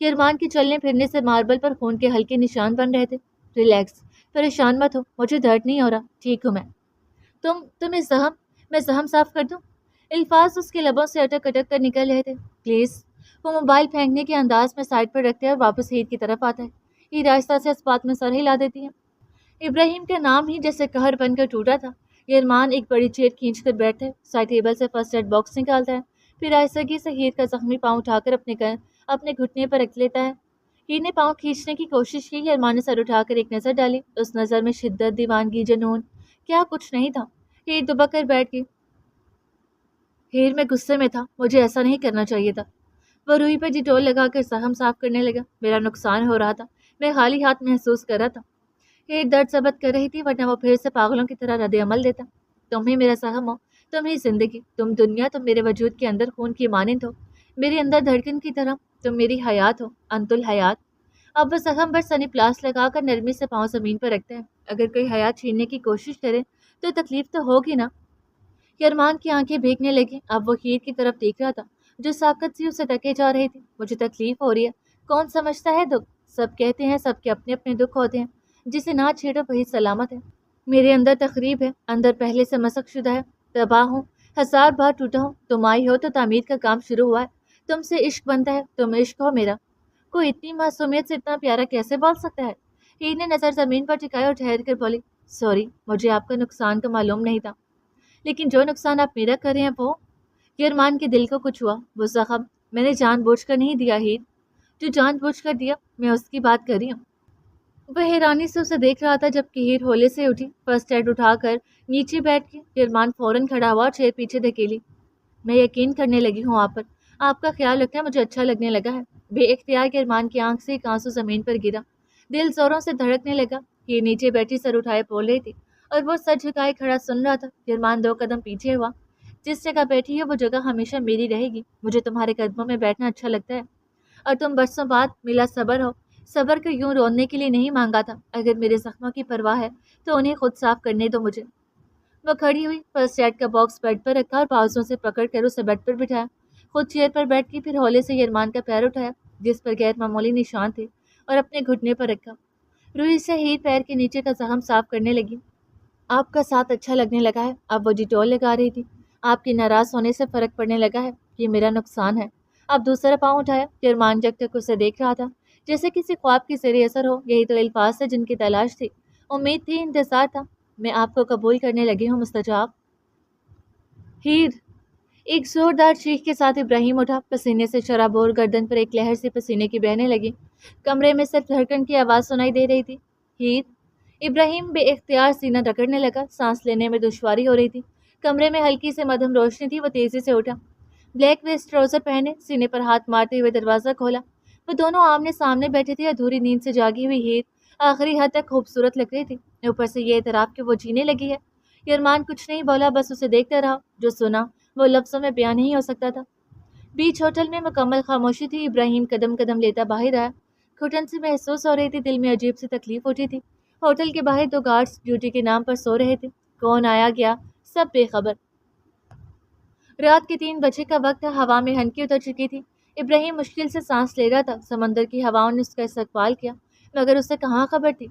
یرمان کے چلنے پھرنے سے ماربل پر خون کے ہلکے نشان بن رہے تھے. ریلیکس، پریشان مت ہو، مجھے درد نہیں ہو رہا، ٹھیک ہوں میں. تم اس زخم، میں زخم صاف کر دوں؟ الفاظ اس کے لبوں سے اٹک اٹک کر نکل رہے تھے. پلیز. وہ موبائل پھینکنے کے انداز میں سائڈ پر رکھتے ہیں اور واپس ہیر کی طرف آتا ہے. ہیر آہستہ سے اس بات میں سر ہلا دیتی ہے. ابراہیم کا نام ہی جیسے قہر بن کر ٹوٹا تھا. یرمان ایک بڑی چیئر کھینچ کر بیٹھتا ہے، سائڈ ٹیبل سے فرسٹ ایڈ باکس نکالتا ہے، پھر آہستگی سے ہیر کا زخمی پاؤں اٹھا کر اپنے گھٹنے پر رکھ لیتا ہے. ہیر نے پاؤں کھینچنے کی کوشش کی. یرمان نے سر اٹھا کر ایک نظر ڈالی. اس نظر میں شدت، دیوانگی، جنون، کیا کچھ نہیں تھا. ہیر دبک کر بیٹھ گئی. ہیر میں غصے میں تھا، مجھے ایسا نہیں کرنا چاہیے تھا. وہ روئی پر ڈیٹول لگا کر زخم صاف کرنے لگا. میرا نقصان ہو رہا تھا، میں خالی ہاتھ محسوس کر رہا تھا. ہیر درد ثبت کر رہی تھی، ورنہ وہ پھر سے پاگلوں کی طرح رد عمل دیتا. تم ہی میرا زخم ہو، تم ہی زندگی، تم دنیا، تم میرے وجود کے اندر خون کی مانند ہو، میرے اندر دھڑکن کی طرح. تم میری حیات ہو، انت الحیات. اب وہ زخم پر سنی پلاس لگا کر نرمی سے پاؤں زمین پر رکھتے ہیں. اگر کوئی حیات چھیننے کی کوشش کرے تو تکلیف تو ہوگی نا. یرمان کی آنکھیں بھیگنے لگیں. اب وہ ہیر کی طرف دیکھ رہا تھا جو ساکت سی اسے ڈکے جا رہی تھی. مجھے تکلیف ہو رہی ہے، کون سمجھتا ہے دکھ؟ سب کہتے ہیں سب کے اپنے اپنے دکھ ہوتے ہیں، جسے نہ چھیڑو وہی سلامت ہے. میرے اندر تخریب ہے، اندر پہلے سے مسخ شدہ ہے، تباہ ہوں، 1000 بار ٹوٹا ہوں. تم آئی ہو تو تعمیر کا کام شروع ہوا ہے. تم سے عشق بنتا ہے، تم عشق ہو میرا. کوئی اتنی معصومیت سے اتنا پیارا کیسے بول سکتا ہے؟ ہیر نے نظر زمین پر ٹکائی اور ٹھہر کر بولی. سوری، مجھے آپ کا نقصان کا معلوم نہیں تھا، لیکن جو نقصان آپ میرا کر رہے ہیں وہ. یرمان کے دل کو کچھ ہوا. وہ زخم میں نے جان بوجھ کر نہیں دیا ہیر، جو جان بوجھ کر دیا میں اس کی بات کر رہی ہوں. وہ حیرانی سے اسے دیکھ رہا تھا جبکہ ہیر ہولے سے اٹھی، فرسٹ ایڈ اٹھا کر نیچے بیٹھ کے. یرمان فوراً کھڑا ہوا اور چیئر پیچھے دھکیلی. میں یقین کرنے لگی ہوں آپ پر، آپ کا خیال رکھنا مجھے اچھا لگنے لگا ہے. بے اختیار یرمان کی آنکھ سے ایک آنسو زمین پر گرا. دل زوروں سے دھڑکنے لگا. یہ نیچے بیٹھی سر اٹھائے بول رہی تھی اور وہ سر جھکائے کھڑا سن رہا تھا. یرمان 2 قدم پیچھے ہوا. جس جگہ بیٹھی ہے وہ جگہ ہمیشہ میری رہے گی. مجھے تمہارے قدموں میں بیٹھنا اچھا لگتا ہے، اور تم برسوں بعد ملا صبر ہو. صبر کو یوں رونے کے لیے نہیں مانگا تھا. اگر میرے زخموں کی پرواہ ہے تو انہیں خود صاف کرنے دو مجھے. وہ کھڑی ہوئی، فرسٹ ایڈ کا باکس بیڈ پر رکھا اور بازوؤں سے پکڑ کر اسے بیڈ پر بٹھایا. خود چیئر پر بیٹھ کے پھر ہولے سے یرمان کا پیر اٹھایا جس پر غیر معمولی نشان تھے اور اپنے گھٹنے پر رکھا. روئی سے ہیر پیر کے نیچے کا زخم صاف کرنے لگی. آپ کا ساتھ اچھا لگنے لگا ہے. اب وہ ڈیٹول لگا رہی تھی. آپ کے ناراض ہونے سے فرق پڑنے لگا ہے. یہ میرا نقصان ہے. اب دوسرا پاؤں اٹھایا. یرمان جگ تک اسے دیکھ رہا تھا جیسے کسی خواب کی زیر اثر ہو. یہی تو الفاظ تھے جن کی تلاش تھی، امید تھی، انتظار تھا. میں آپ کو قبول کرنے لگی ہوں مستجاب. ہیر. ایک زوردار چیخ کے ساتھ ابراہیم اٹھا. پسینے سے شرابور گردن پر ایک لہر سے پسینے کی بہنے لگی. کمرے میں صرف دھڑکن کی آواز سنائی دے رہی تھی. ہیر. ابراہیم بے اختیار سینہ رگڑنے لگا. سانس لینے میں دشواری ہو رہی تھی. کمرے میں ہلکی سے مدھم روشنی تھی. وہ تیزی سے اٹھا، بلیک ویسٹ ٹراؤزر پہنے، سینے پر ہاتھ مارتے ہوئے دروازہ کھولا. وہ دونوں آمنے سامنے بیٹھے تھے. ادھوری نیند سے جاگی ہوئی ہیر آخری حد تک خوبصورت لگ رہی تھی، اوپر سے یہ اعتراف کہ وہ جینے لگی ہے. یرمان کچھ نہیں بولا، بس اسے دیکھتا رہا. جو سنا وہ لفظوں میں بیان نہیں ہو سکتا تھا. بیچ ہوٹل میں مکمل خاموشی تھی. ابراہیم قدم قدم لیتا باہر آیا. گھٹن سی محسوس ہو رہی تھی. دل میں عجیب سی تکلیف اٹھی تھی. ہوٹل کے باہر 2 گارڈز ڈیوٹی کے نام پر سو رہے تھے. کون آیا گیا سب بے خبر. رات کے 3 بجے کا وقت تھا. ہوا میں ہنکی اتر چکی تھی. ابراہیم مشکل سے سانس لے رہا تھا. سمندر کی ہواؤں نے اس کا استقبال کیا. مگر اسے کہاں خبر تھی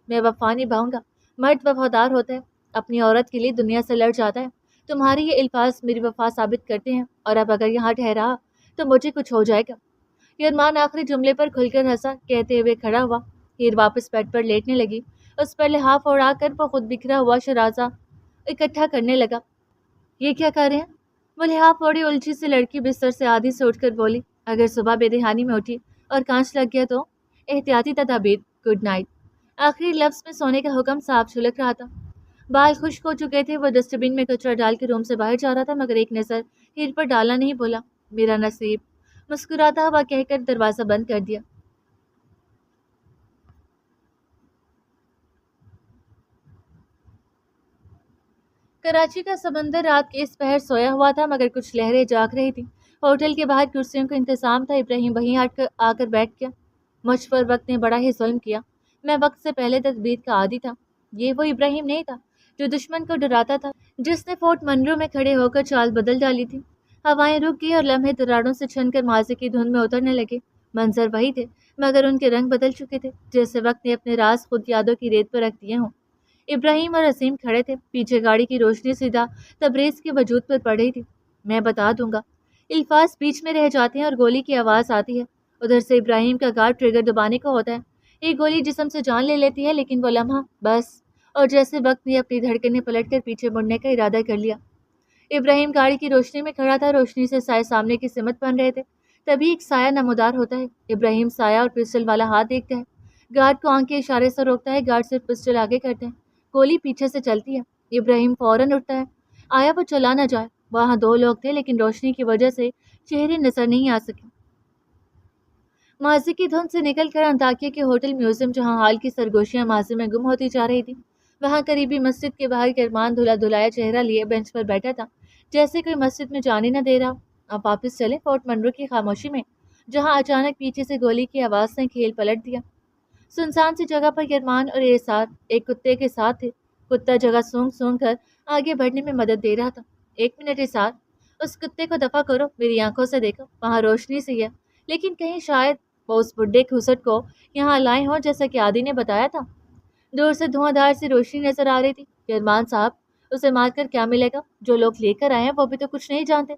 میں وفا نبھاؤں گا۔ مرد وفادار ہوتا ہے، اپنی عورت کے لیے دنیا سے لڑ جاتا ہے۔ تمہارے یہ الفاظ میری وفا ثابت کرتے ہیں، اور اب اگر یہاں ٹھہرا تو مجھے کچھ ہو جائے گا۔ یرمان آخری جملے پر کھل کر ہنسا، کہتے ہوئے کھڑا ہوا۔ ہیر واپس بیڈ پر لیٹنے لگی۔ اس پر لحاف اڑا کر وہ خود بکھرا ہوا شرازہ اکٹھا کرنے لگا۔ یہ کیا کر رہے ہیں؟ وہ لحاف اوڑی الجھی سی لڑکی بستر سے آدھی سے اٹھ کر بولی، اگر صبح بے دہانی میں اٹھی اور کانچ لگ گیا تو احتیاطی تدابیر، گڈ نائٹ۔ آخری لفظ میں سونے کا حکم صاف چھلک رہا تھا۔ بال خشک ہو چکے تھے، وہ ڈسٹ بن میں کچرا ڈال کے روم سے باہر جا رہا تھا، مگر ایک نظر ہیر پر ڈالا نہیں، بولا، میرا نصیب، مسکراتا ہوا کہہ کر دروازہ بند کر دیا۔ کراچی کا سمندر رات کے اس پہر سویا ہوا تھا، مگر کچھ لہریں جاگ رہی تھیں۔ ہوٹل کے باہر کرسیوں کا انتظام تھا، ابراہیم وہیں آ کر بیٹھ گیا۔ مجھ پر وقت نے بڑا ہی ظلم کیا، میں وقت سے پہلے تدبیر کا عادی تھا۔ یہ وہ ابراہیم نہیں تھا جو دشمن کو ڈراتا تھا، جس نے فورٹ منرو میں کھڑے ہو کر چال بدل ڈالی تھی۔ ہوائیں رک گئی اور لمحے دراڑوں سے چھن کر ماضی کی دھند میں اترنے لگے۔ منظر وہی تھے، مگر ان کے رنگ بدل چکے تھے، جیسے وقت نے اپنے راز خود یادوں کی ریت پر رکھ دیے ہوں۔ ابراہیم اور عظیم کھڑے تھے، پیچھے گاڑی کی روشنی سیدھا تبریز کے وجود پر پڑ رہی تھی۔ میں بتا دوں گا، الفاظ بیچ میں رہ جاتے ہیں اور گولی کی آواز آتی ہے۔ ادھر سے ابراہیم کا گارڈ ٹریگر دبانے کو ہوتا ہے۔ ایک گولی جسم سے جان لے لیتی ہے، لیکن وہ لمحہ بس، اور جیسے وقت نے اپنی دھڑکنیں پلٹ کر پیچھے مڑنے کا ارادہ کر لیا۔ ابراہیم گاڑی کی روشنی میں کھڑا تھا، روشنی سے سائے سامنے کی سمت بن رہے تھے۔ تبھی ایک سایہ نمودار ہوتا ہے۔ ابراہیم سایہ اور پسٹل والا ہاتھ دیکھتا ہے، گارڈ کو آنکھ کے اشارے سے روکتا ہے، گارڈ صرف پسٹل آگے کرتے ہیں، گولی پیچھے سے چلتی ہے۔ ابراہیم فوراً اٹھتا ہے، آیا وہ چلا نہ جائے۔ وہاں دو لوگ تھے، لیکن روشنی کی وجہ سے چہرے نظر نہیں آ سکے۔ ماضی کی دھند سے نکل کر انطاکیہ کے ہوٹل میوزیم، جہاں حال کی سرگوشیاں ماضی میں گم ہوتی جا رہی تھی، وہاں قریبی مسجد کے باہر یرمان دھلا دھلایا چہرہ لیے بینچ پر بیٹھا تھا، جیسے کوئی مسجد میں جانے نہ دے رہا۔ اب واپس چلے فورٹ منرو کی خاموشی میں، جہاں اچانک پیچھے سے گولی کی آواز نے کھیل پلٹ دیا۔ سنسان سی جگہ پر یرمان اور احسار ایک کتے کے ساتھ تھے۔ کتا جگہ سونگ سونگ کر آگے بڑھنے میں مدد دے رہا تھا۔ ایک منٹ احسار، اس کتے کو دفع کرو، میری آنکھوں سے دیکھو، وہاں روشنی سی ہے، لیکن کہیں شاید وہ اس بڈھے کھسٹ کو یہاں لائے ہوں جیسا کہ عادی نے بتایا تھا۔ دور سے دھواں دھار سی روشنی نظر آ رہی تھی۔ یرمان صاحب، اسے مار کر کیا ملے گا؟ جو لوگ لے کر آئے ہیں وہ بھی تو کچھ نہیں جانتے۔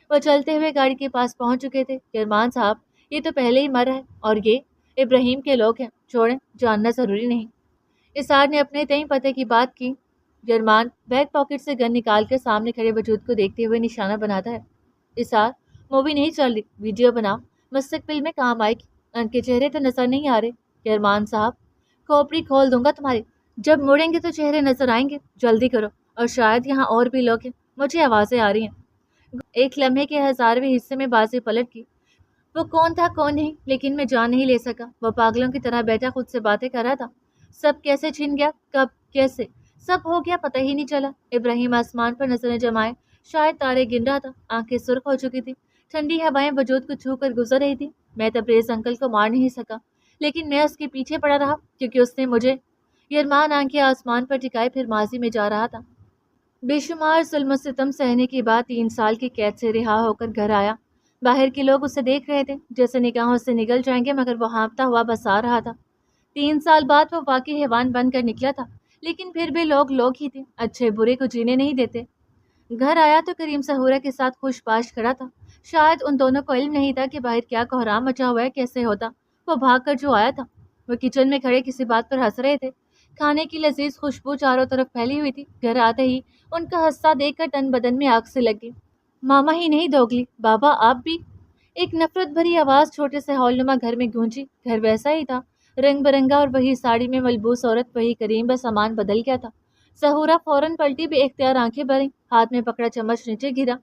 وہ چلتے ہوئے گاڑی کے پاس پہنچ چکے تھے۔ یرمان صاحب، یہ تو پہلے ہی مر ہے، اور یہ ابراہیم کے لوگ ہیں، چھوڑیں، جاننا ضروری نہیں۔ احسار نے اپنے تئیں پتے کی بات کی۔ یرمان بیک پاکٹ سے گن نکال کر سامنے کھڑے وجود کو دیکھتے ہوئے نشانہ بناتا ہے۔ احسار، مووی نہیں چل رہی، ویڈیو بناؤ، مستقبل میں کام آئے گی۔ ان کے چہرے تو نظر نہیں آ رہے۔ یرمان صاحب، کھوپڑی کھول دوں گا تمہاری، جب مڑیں گے تو چہرے نظر آئیں گے، جلدی کرو، اور شاید یہاں اور بھی لوگ ہیں، مجھے آوازیں آ رہی ہیں۔ ایک لمحے کے 1000ویں حصے میں بازی پلٹ گئی۔ وہ کون تھا کون نہیں، لیکن میں جان نہیں لے سکا۔ وہ پاگلوں کی طرح بیٹھا خود سے باتیں کر رہا تھا۔ سب کیسے چھن گیا، کب، کیسے سب ہو گیا، پتہ ہی نہیں چلا۔ ابراہیم آسمان پر نظریں جمائے شاید تارے گن رہا تھا، آنکھیں سرخ ہو چکی تھی، ٹھنڈی ہوائیں وجود کو چھو کر گزر رہی تھی۔ میں تبریز انکل کو مار نہیں سکا، لیکن میں اس کے پیچھے پڑا رہا، کیونکہ اس نے مجھے۔ یرمان آنکھیں آسمان پر ٹکائے پھر ماضی میں جا رہا تھا۔ بے شمار ظلم و ستم سہنے کے بعد 3 سال کی قید سے رہا ہو کر گھر آیا۔ باہر کے لوگ اسے دیکھ رہے تھے، جیسے نگاہوں سے نگل جائیں گے، مگر وہ ہانپتا ہوا بس آ رہا تھا۔ 3 سال بعد وہ واقعی حیوان بن کر نکلا تھا، لیکن پھر بھی لوگ لوگ ہی تھے، اچھے برے کو جینے نہیں دیتے۔ گھر آیا تو کریم سہورا کے ساتھ خوش باش کھڑا تھا۔ شاید ان دونوں کو علم نہیں تھا کہ باہر کیا کوہرام مچا ہوا ہے، کیسے ہوتا وہ بھاگ کر جو آیا تھا۔ وہ کچن میں کھڑے کسی بات پر ہنس رہے تھے۔ کھانے کی لذیذ خوشبو چاروں طرف پھیلی ہوئی تھی۔ گھر آتے ہی ان کا حصہ دیکھ کر تن بدن میں آگ سے لگ گئی۔ ماما ہی نہیں دوگلی، بابا آپ بھی؟ ایک نفرت بھری آواز چھوٹے سے ہال نما گھر میں گونجی۔ گھر ویسا ہی تھا، رنگ برنگا، اور وہی ساڑی میں ملبوس عورت، وہی کریم، بس سامان بدل گیا تھا۔ سہورا فوراً پلٹی، بے اختیار آنکھیں بھری، ہاتھ میں پکڑا چمچ نیچے گرا۔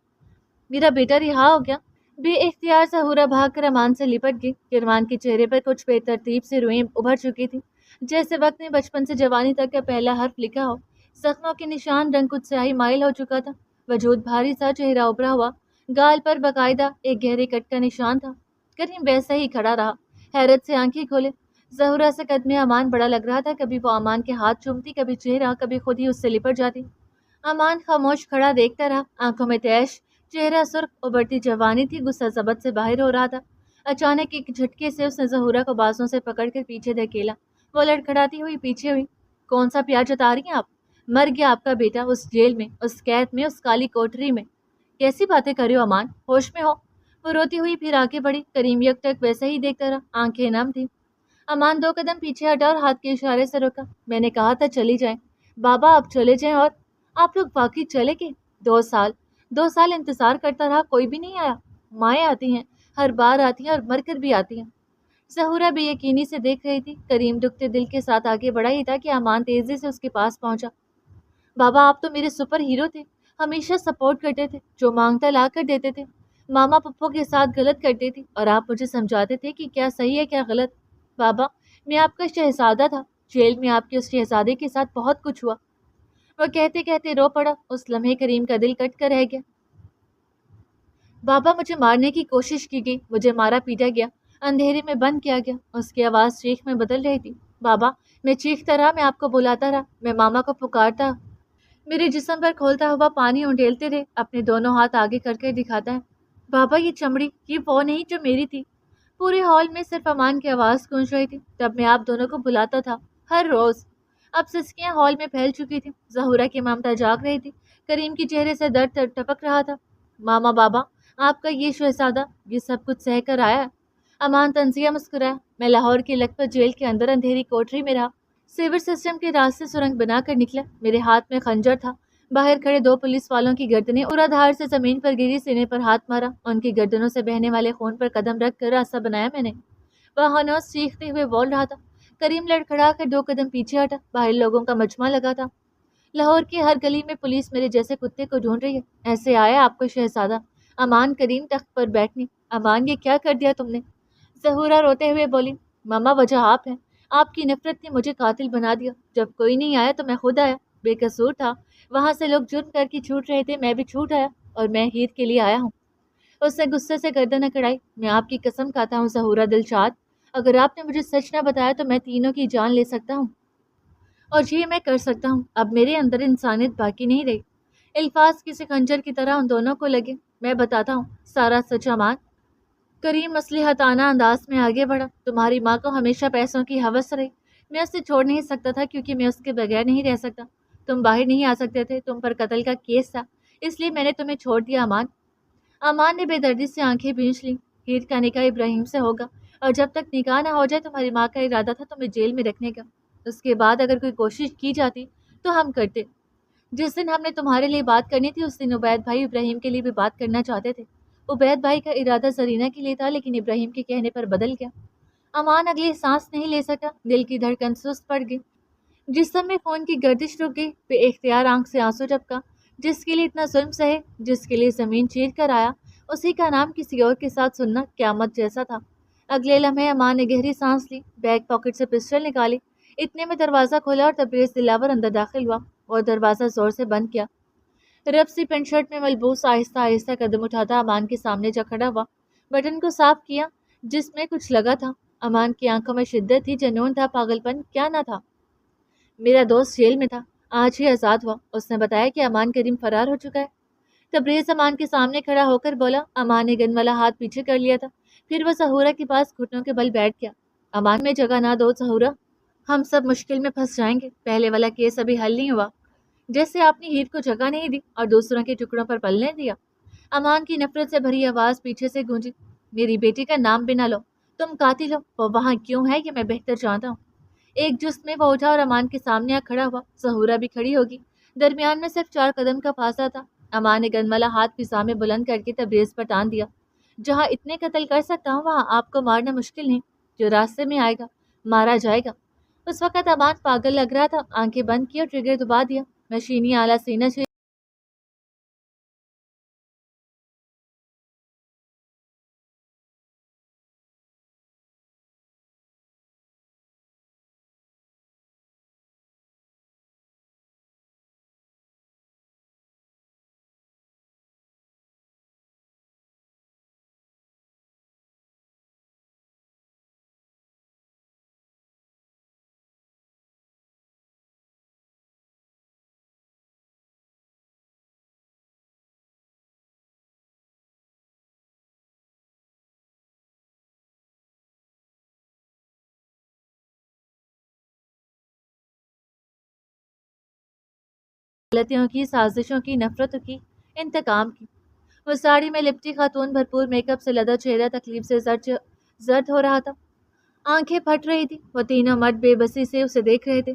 میرا بیٹا رہا ہو گیا؟ بے اختیار سہورا بھاگ کر امان سے لپٹ گئی۔ یرمان کے چہرے پر کچھ بے ترتیب سے روئیں ابھر چکی تھی، جیسے وقت نے بچپن سے جوانی تک کا پہلا حرف لکھا ہو۔ زخموں کے نشان، رنگ کچھ سیاہی مائل ہو چکا تھا، وجود بھاری سا، چہرہ ابھرا ہوا، گال پر باقاعدہ ایک گہرے کٹ کا نشان تھا۔ کریم ویسا ہی کھڑا رہا، حیرت سے آنکھیں کھولے۔ زہورا سے قدمِ امان بڑا لگ رہا تھا، کبھی وہ امان کے ہاتھ چومتی، کبھی چہرہ، کبھی خود ہی اس سے لپٹ جاتی۔ امان خاموش کھڑا دیکھتا رہا، آنکھوں میں تیش، چہرہ سرخ، ابھرتی جوانی تھی، غصہ ضبط سے باہر ہو رہا تھا۔ اچانک ایک جھٹکے سے اس نے ظہورہ کو بازوں سے پکڑ کر پیچھے دھکیلا۔ وہ لڑکھڑاتی ہوئی پیچھے ہوئی۔ کون سا پیار جتا رہی ہیں آپ؟ مر گیا آپ کا بیٹا اس جیل میں، اس قید میں، اس کالی کوٹری میں۔ کیسی باتیں کر رہے ہو امان؟ ہوش میں ہو؟ وہ روتی ہوئی پھر آگے بڑھی۔ کریم یک ٹک ویسے ہی دیکھتا رہا، آنکھیں نم تھی۔ امان 2 قدم پیچھے ہٹا اور ہاتھ کے اشارے سے روکا۔ میں نے کہا تھا چلی جائیں۔ بابا آپ چلے جائیں اور آپ لوگ واقعی چلے گئے؟ 2 سال 2 سال انتظار کرتا رہا، کوئی بھی نہیں آیا۔ مائیں آتی ہیں، ہر بار آتی ہیں اور مر کر بھی آتی ہیں۔ ظہورہ بے یقینی سے دیکھ رہی تھی۔ کریم دکھتے دل کے ساتھ آگے بڑھا ہی تھا کہ امان تیزی سے اس کے پاس پہنچا۔ بابا آپ تو میرے سپر ہیرو تھے، ہمیشہ سپورٹ کرتے تھے، جو مانگتا لا کر دیتے تھے۔ ماما پپو کے ساتھ غلط کرتی تھی اور آپ مجھے سمجھاتے تھے کہ کیا صحیح ہے کیا غلط۔ بابا میں آپ کا شہزادہ تھا، جیل میں آپ کے اس شہزادے کے ساتھ بہت کچھ ہوا۔ وہ کہتے کہتے رو پڑا۔ اس لمحے کریم کا دل کٹ کر رہ گیا۔ بابا مجھے مارنے کی کوشش کی گئی، مجھے مارا پیٹا گیا، اندھیرے میں بند کیا گیا۔ اس کی آواز چیخ میں بدل رہی تھی۔ بابا میں چیختا رہا، میں آپ کو بلاتا رہا، میں ماما کو پکارتا، میرے جسم پر کھولتا ہوا پانی انڈیلتے رہے، اپنے دونوں ہاتھ آگے کر کے دکھاتا ہے۔ بابا یہ چمڑی، یہ وہ نہیں جو میری تھی۔ پورے ہال میں صرف امان کی آواز گونج رہی تھی۔ تب میں آپ دونوں کو بلاتا تھا، ہر روز۔ اب سسکیاں ہال میں پھیل چکی تھی۔ ظہورہ کی ممتا جاگ رہی تھی۔ کریم کے چہرے سے درد ٹپک رہا تھا۔ ماما بابا آپ کا یہ شہزادہ یہ سب کچھ سہ کر آیا ہے۔ امان طنزیہ مسکرایا۔ میں لاہور کی لکھپت جیل کے اندر اندھیری کوٹری میں رہا، سیور سسٹم کے راستے سرنگ بنا کر نکلا۔ میرے ہاتھ میں خنجر تھا۔ باہر کھڑے 2 پولیس والوں کی گردنیں اڑا دھار سے زمین پر گری، سینے پر ہاتھ مارا، ان کی گردنوں سے بہنے والے خون پر قدم رکھ کر راستہ بنایا میں نے۔ وہ ہنوز چیختے ہوئے بول رہا تھا۔ کریم لڑکھڑا کر 2 قدم پیچھے ہٹا۔ باہر لوگوں کا مجمع لگا تھا۔ لاہور کی ہر گلی میں پولیس میرے جیسے کتے کو ڈھونڈ رہی ہے۔ ایسے آیا آپ کو شہزادہ امان کریم تخت پر بیٹھنے۔ امان یہ کیا کر دیا تم نے؟ ظہورہ روتے ہوئے بولی۔ ماما وجہ آپ ہیں، آپ کی نفرت نے مجھے قاتل بنا دیا۔ جب کوئی نہیں آیا تو میں خود آیا، بے قصور تھا، وہاں سے لوگ جرم کر کے چھوٹ رہے تھے، میں بھی چھوٹ آیا اور میں ہیر کے لیے آیا ہوں۔ اس نے غصے سے گردن اکڑائی۔ میں آپ کی قسم کھاتا ہوں ظہورہ دلشاد، اگر آپ نے مجھے سچ نہ بتایا تو میں تینوں کی جان لے سکتا ہوں، اور یہ میں کر سکتا ہوں۔ اب میرے اندر انسانیت باقی نہیں رہی۔ الفاظ کسی خنجر کی طرح ان دونوں کو لگے۔ میں بتاتا ہوں سارا سچ امان۔ کریم مصلحتانہ انداز میں آگے بڑھا۔ تمہاری ماں کو ہمیشہ پیسوں کی ہوس رہی، میں اسے چھوڑ نہیں سکتا تھا کیونکہ میں اس کے بغیر نہیں رہ سکتا۔ تم باہر نہیں آ سکتے تھے، تم پر قتل کا کیس تھا، اس لیے میں نے تمہیں چھوڑ دیا امان۔ امان نے بے دردی سے آنکھیں بھینچ لیں۔ ہیر کا نکاح ابراہیم سے ہوگا، اور جب تک نکاح نہ ہو جائے تمہاری ماں کا ارادہ تھا تمہیں جیل میں رکھنے کا۔ اس کے بعد اگر کوئی کوشش کی جاتی تو ہم کرتے۔ جس دن ہم نے تمہارے لیے بات کرنی تھی اس دن عبید بھائی ابراہیم کے لیے بھی بات کرنا چاہتے تھے۔ عبید بھائی کا ارادہ زرینہ کے لیے تھا لیکن ابراہیم کے کہنے پر بدل گیا۔ امان اگلی سانس نہیں لے سکا، دل کی دھڑکن سست پڑ گئی، جسم میں خون کی گردش رک گئی۔ بے اختیار آنکھ سے آنسو ٹپکا۔ جس کے لیے اتنا ظلم سہے، جس کے لیے زمین چیر کر آیا، اسی کا نام کسی اور کے ساتھ سننا قیامت جیسا تھا۔ اگلے لمحے امان نے گہری سانس لی، بیک پاکٹ سے پسٹل نکالی، اتنے میں دروازہ کھولا اور تبریز دلاور اندر داخل ہوا اور دروازہ زور سے بند کیا۔ رب سی پینٹ شرٹ میں ملبوس آہستہ آہستہ قدم اٹھاتا امان کے سامنے جا کھڑا ہوا، بٹن کو صاف کیا جس میں کچھ لگا تھا۔ امان کی آنکھوں میں شدت تھی، جنون تھا، پاگل پن کیا نہ تھا۔ میرا دوست جیل میں تھا، آج ہی آزاد ہوا، اس نے بتایا کہ امان کریم فرار ہو چکا ہے۔ تبریز امان کے سامنے کھڑا ہو کر بولا۔ امان نے گن والا ہاتھ پیچھے کر لیا تھا، پھر وہ ظہورہ کے پاس گھٹنوں کے بل بیٹھ گیا۔ امان میں جگہ نہ دو ظہورہ، ہم سب مشکل میں پھنس جائیں گے، پہلے والا کیس ابھی حل نہیں ہوا۔ جیسے آپ نے ہیر کو جگہ نہیں دی اور دوسروں کے ٹکڑوں پر پلنے دیا۔ امان کی نفرت سے بھری آواز پیچھے سے گونجی۔ میری بیٹی کا نام بھی نہ لو، تم قاتل ہو، وہ وہاں کیوں ہے یہ میں بہتر جانتا ہوں۔ ایک جست میں وہ اٹھا اور امان کے سامنے آ کھڑا ہوا۔ ظہورہ بھی کھڑی ہوگی، درمیان میں صرف 4 قدم کا فاصلہ تھا۔ امان نے گن والا ہاتھ فضا میں بلند کر کے تبریز پر ٹان دیا۔ جہاں اتنے قتل کر سکتا ہوں وہاں آپ کو مارنا مشکل نہیں، جو راستے میں آئے گا مارا جائے گا۔ اس وقت امان پاگل لگ رہا تھا، آنکھیں بند کی اور ٹریگر دبا دیا۔ مشینی آلہ سینہ غلطیوں کی، سازشوں کی، نفرتوں کی، انتقام کی۔ وہ ساڑی میں لپٹی خاتون بھرپور میک اپ سے لدا چہرہ تکلیف سے زرد ہو رہا تھا، آنکھیں پھٹ رہی تھی۔ وہ تینوں مرد بے بسی سے اسے دیکھ رہے تھے،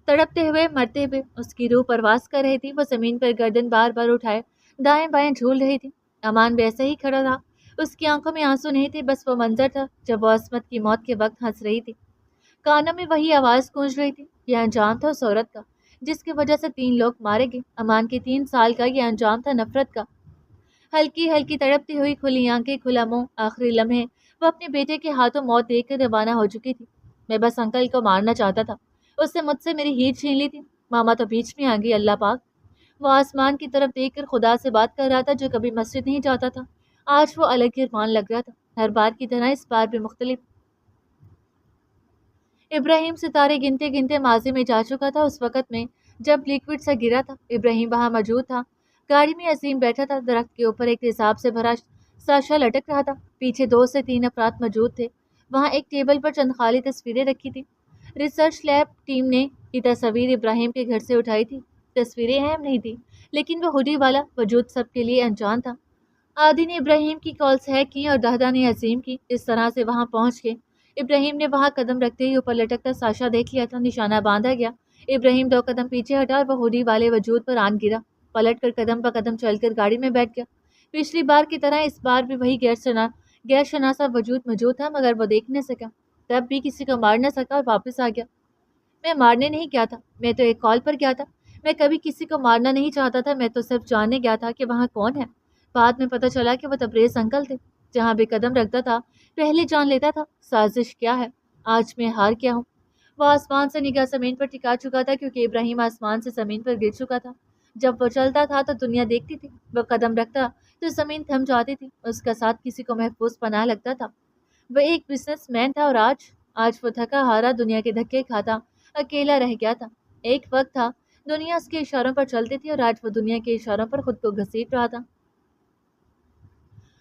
تڑپتے ہوئے، مرتے ہوئے۔ اس کی روح پرواز کر رہی تھی۔ وہ زمین پر گردن بار بار اٹھائے دائیں بائیں جھول رہی تھی۔ امان ویسے ہی کھڑا تھا، اس کی آنکھوں میں آنسو نہیں تھے، بس وہ منظر تھا جب وہ عصمت کی موت کے وقت ہنس رہی تھی۔ کانوں میں وہی آواز گونج رہی تھی۔ یہ انجام تھا اس عورت کا جس کی وجہ سے 3 لوگ مارے گئے۔ امان کے 3 سال کا یہ انجام تھا نفرت کا۔ ہلکی ہلکی تڑپتی ہوئی، کھلی آنکھیں، کھلا منہ، آخری لمحے وہ اپنے بیٹے کے ہاتھوں موت دیکھ کر روانہ ہو چکی تھی۔ میں بس انکل کو مارنا چاہتا تھا، اس نے مجھ سے میری ہیر چھین لی تھی، ماما تو بیچ میں آ گئی۔ اللہ پاک! وہ آسمان کی طرف دیکھ کر خدا سے بات کر رہا تھا جو کبھی مسجد نہیں جاتا تھا، آج وہ الگ ارمان لگ رہا تھا، ہر بار کی طرح اس بار بھی مختلف۔ ابراہیم ستارے گنتے گنتے ماضی میں جا چکا تھا، اس وقت میں جب لیکوڈ سا گرا تھا۔ ابراہیم وہاں موجود تھا، گاڑی میں عظیم بیٹھا تھا، درخت کے اوپر ایک تیزاب سے بھرا ساشا لٹک رہا تھا، پیچھے 2 سے 3 افراد موجود تھے۔ وہاں ایک ٹیبل پر چند خالی تصویریں رکھی تھی، ریسرچ لیب ٹیم نے یہ تصویر ابراہیم کے گھر سے اٹھائی تھی۔ تصویریں اہم نہیں تھی، لیکن وہ ہوڈی والا وجود سب کے لیے انجان تھا۔ آدی نے ابراہیم کی کالز ہیک کی اور دہدا نے عظیم کی، اس طرح سے وہاں پہنچ گئے۔ ابراہیم نے وہاں قدم رکھتے ہی اوپر لٹکتا ساشا دیکھ لیا تھا، نشانہ باندھا گیا۔ ابراہیم 2 قدم پیچھے ہٹا اور وہ ہوڈی والے وجود پر آن گرا، پلٹ کر قدم پہ قدم چل کر گاڑی میں بیٹھ گیا۔ پچھلی بار کی طرح اس بار بھی وہی غیر شناسا وجود موجود تھا، مگر وہ دیکھ نہ سکا، تب بھی کسی کو مار نہ سکا اور واپس آ گیا۔ میں مارنے نہیں گیا تھا، میں تو ایک کال پر گیا تھا، میں کبھی کسی کو مارنا نہیں چاہتا تھا، میں تو صرف جاننے گیا تھا کہ وہاں کون ہے۔ بعد میں پتہ چلا کہ وہ تبریز انکل تھے، جہاں بھی قدم رکھتا تھا پہلے جان لیتا تھا سازش کیا ہے، آج میں ہار کیا ہوں۔ وہ آسمان سے نگاہ زمین پر ٹکا چکا تھا، کیونکہ ابراہیم آسمان سے زمین پر گر چکا تھا۔ جب وہ چلتا تھا تو دنیا دیکھتی تھی، وہ قدم رکھتا تو زمین تھم جاتی تھی، اس کا ساتھ کسی کو محفوظ پناہ لگتا تھا۔ وہ ایک بزنس مین تھا اور آج وہ تھکا ہارا دنیا کے دھکے کھاتا اکیلا رہ گیا تھا۔ ایک وقت تھا دنیا اس کے اشاروں پر چلتی تھی اور آج وہ دنیا کے اشاروں پر خود کو گھسیٹ رہا تھا۔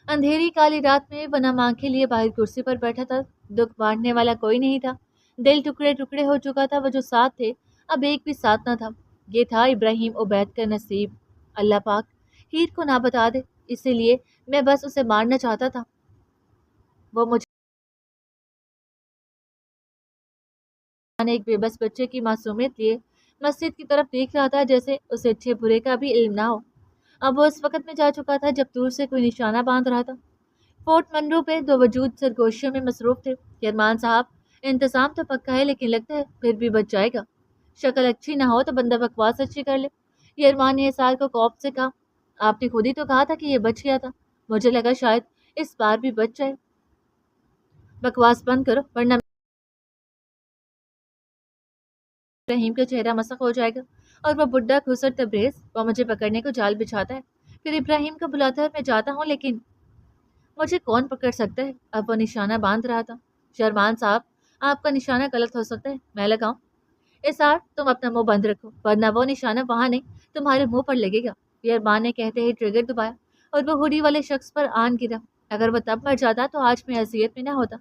اندھیری کالی رات میں وہ نم آنکھیں لیے باہر کرسی پر بیٹھا تھا، دکھ بانٹنے والا کوئی نہیں تھا، دل ٹکڑے ٹکڑے ہو چکا تھا، وہ جو ساتھ تھے اب ایک بھی ساتھ نہ تھا۔ یہ تھا ابراہیم عبید کا نصیب۔ اللہ پاک ہیر کو نہ بتا دے، اسی لیے میں بس اسے مارنا چاہتا تھا۔ وہ مجھے ایک بے بس بچے کی معصومیت لیے مسجد کی طرف دیکھ رہا تھا، جیسے اسے اچھے برے کا بھی علم نہ ہو۔ اب وہ اس وقت میں جا چکا تھا جب دور سے کوئی نشانہ باندھ رہا تھا۔ فورٹ منرو پہ 2 وجود سرگوشیوں میں مصروف تھے۔ یرمان صاحب، انتظام تو پکا ہے لیکن لگتا ہے پھر بھی بچ جائے گا۔ شکل اچھی نہ ہو تو بندہ بکواس اچھی کر لے، یرمان نے اسار کو کوپ سے کہا۔ آپ نے خود ہی تو کہا تھا کہ یہ بچ گیا تھا، مجھے لگا شاید اس بار بھی بچ جائے۔ بکواس بند کرو ورنہ ابراہیم کا چہرہ مسخ ہو جائے گا اور وہ بڈھا خسر تبریز وہ مجھے پکڑنے کو جال بچھاتا ہے، پھر ابراہیم کو بلاتا ہے اور میں جاتا ہوں، لیکن مجھے کون پکڑ سکتا ہے؟ اب وہ نشانہ باندھ رہا تھا۔ شرمان صاحب، آپ کا نشانہ غلط ہو سکتا ہے، میں لگاؤں؟ اسار، تم اپنا منہ بند رکھو ورنہ وہ نشانہ وہاں نہیں تمہارے منہ پر لگے گا۔ یرمان نے کہتے ہی ٹریگر دبایا اور وہ ہوڈی والے شخص پر آن گرا۔ اگر وہ تب مر جاتا تو آج میں اذیت میں نہ ہوتا۔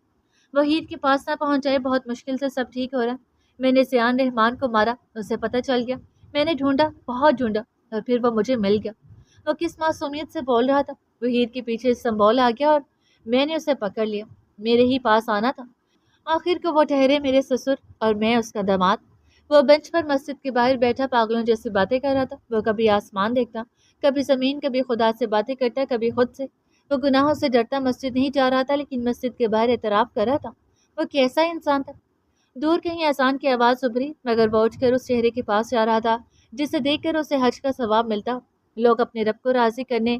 وہ ہیر کے پاس نہ پہنچ جائے، بہت مشکل سے سب ٹھیک ہو رہا۔ میں نے زیان رحمان کو مارا، اسے پتہ چل گیا، میں نے ڈھونڈا، بہت ڈھونڈا، اور پھر وہ مجھے مل گیا۔ وہ کس معصومیت سے بول رہا تھا؟ وہ ہیر کے پیچھے سنبھول آ گیا اور میں نے اسے پکڑ لیا، میرے ہی پاس آنا تھا۔ آخر کو وہ ٹھہرے، میرے سسر اور میں اس کا داماد۔ وہ بینچ پر مسجد کے باہر بیٹھا پاگلوں جیسی باتیں کر رہا تھا، وہ کبھی آسمان دیکھتا، کبھی زمین، کبھی خدا سے باتیں کرتا، کبھی خود سے۔ وہ گناہوں سے ڈرتا مسجد نہیں جا رہا تھا، لیکن مسجد کے باہر اعتراف کر رہا تھا۔ وہ کیسا انسان تھا؟ دور کہیں اذان کی آواز ابھری، مگر وہ اٹھ کر اس چہرے کے پاس جا رہا تھا جسے دیکھ کر اسے حج کا ثواب ملتا۔ لوگ اپنے رب کو راضی کرنے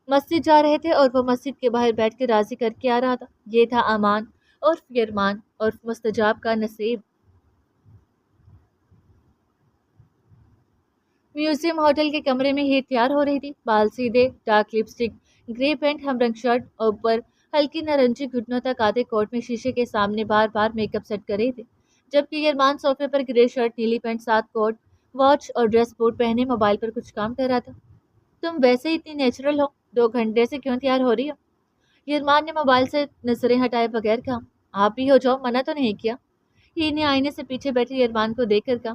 مسجد جا رہے تھے اور وہ مسجد کے باہر بیٹھ کے راضی کر کے آ رہا تھا۔ یہ تھا امان اور یرمان اور مستجاب کا نصیب۔ میوزیم ہوٹل کے کمرے میں ہیر تیار ہو رہی تھی، بال سیدھے، ڈارک لپسٹک، گرے پینٹ، ہم رنگ شرٹ اور اوپر ہلکی نارنجی گھٹنوں تک آدھے کوٹ میں شیشے کے سامنے بار بار میک اپ سیٹ کر رہی تھی، جبکہ یرمان صوفے پر گرے شرٹ، نیلی پینٹ، ساتھ کوٹ، واچ اور ڈریس بوٹ پہنے موبائل پر کچھ کام کر رہا تھا۔ تم ویسے ہی اتنی نیچرل ہو، 2 گھنٹے سے کیوں تیار ہو رہی ہو؟ یرمان نے موبائل سے نظریں ہٹائے بغیر کہا۔ آپ بھی ہو جاؤ، منع تو نہیں کیا؟ ہیر نے آئینے سے پیچھے بیٹھے یرمان کو دیکھ کر کہا۔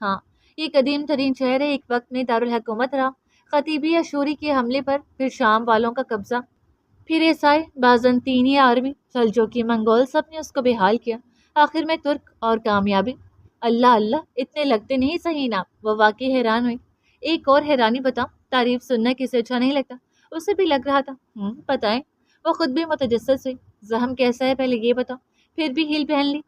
ہاں، یہ قدیم ترین شہر ہے، ایک وقت میں دارالحکومت رہا۔ خطیبی اشوری کے حملے پر پھر شام والوں کا قبضہ، پھر عیسائی، بازنطینی عربی، سلجوقی، منگول، سب نے اس کو بحال کیا۔ آخر میں ترک اور کامیابی۔ اللہ اللہ، اتنے لگتے نہیں صحیح نا، وہ واقعی حیران ہوئی۔ ایک اور حیرانی بتاؤ، تعریف سننا کسے اچھا نہیں لگتا؟ اسے بھی لگ رہا تھا۔ بتائیں۔ وہ خود بھی متجسس ہوئی۔ زخم کیسا ہے پہلے یہ بتاؤ۔ پھر بھی ہیل پہن لی۔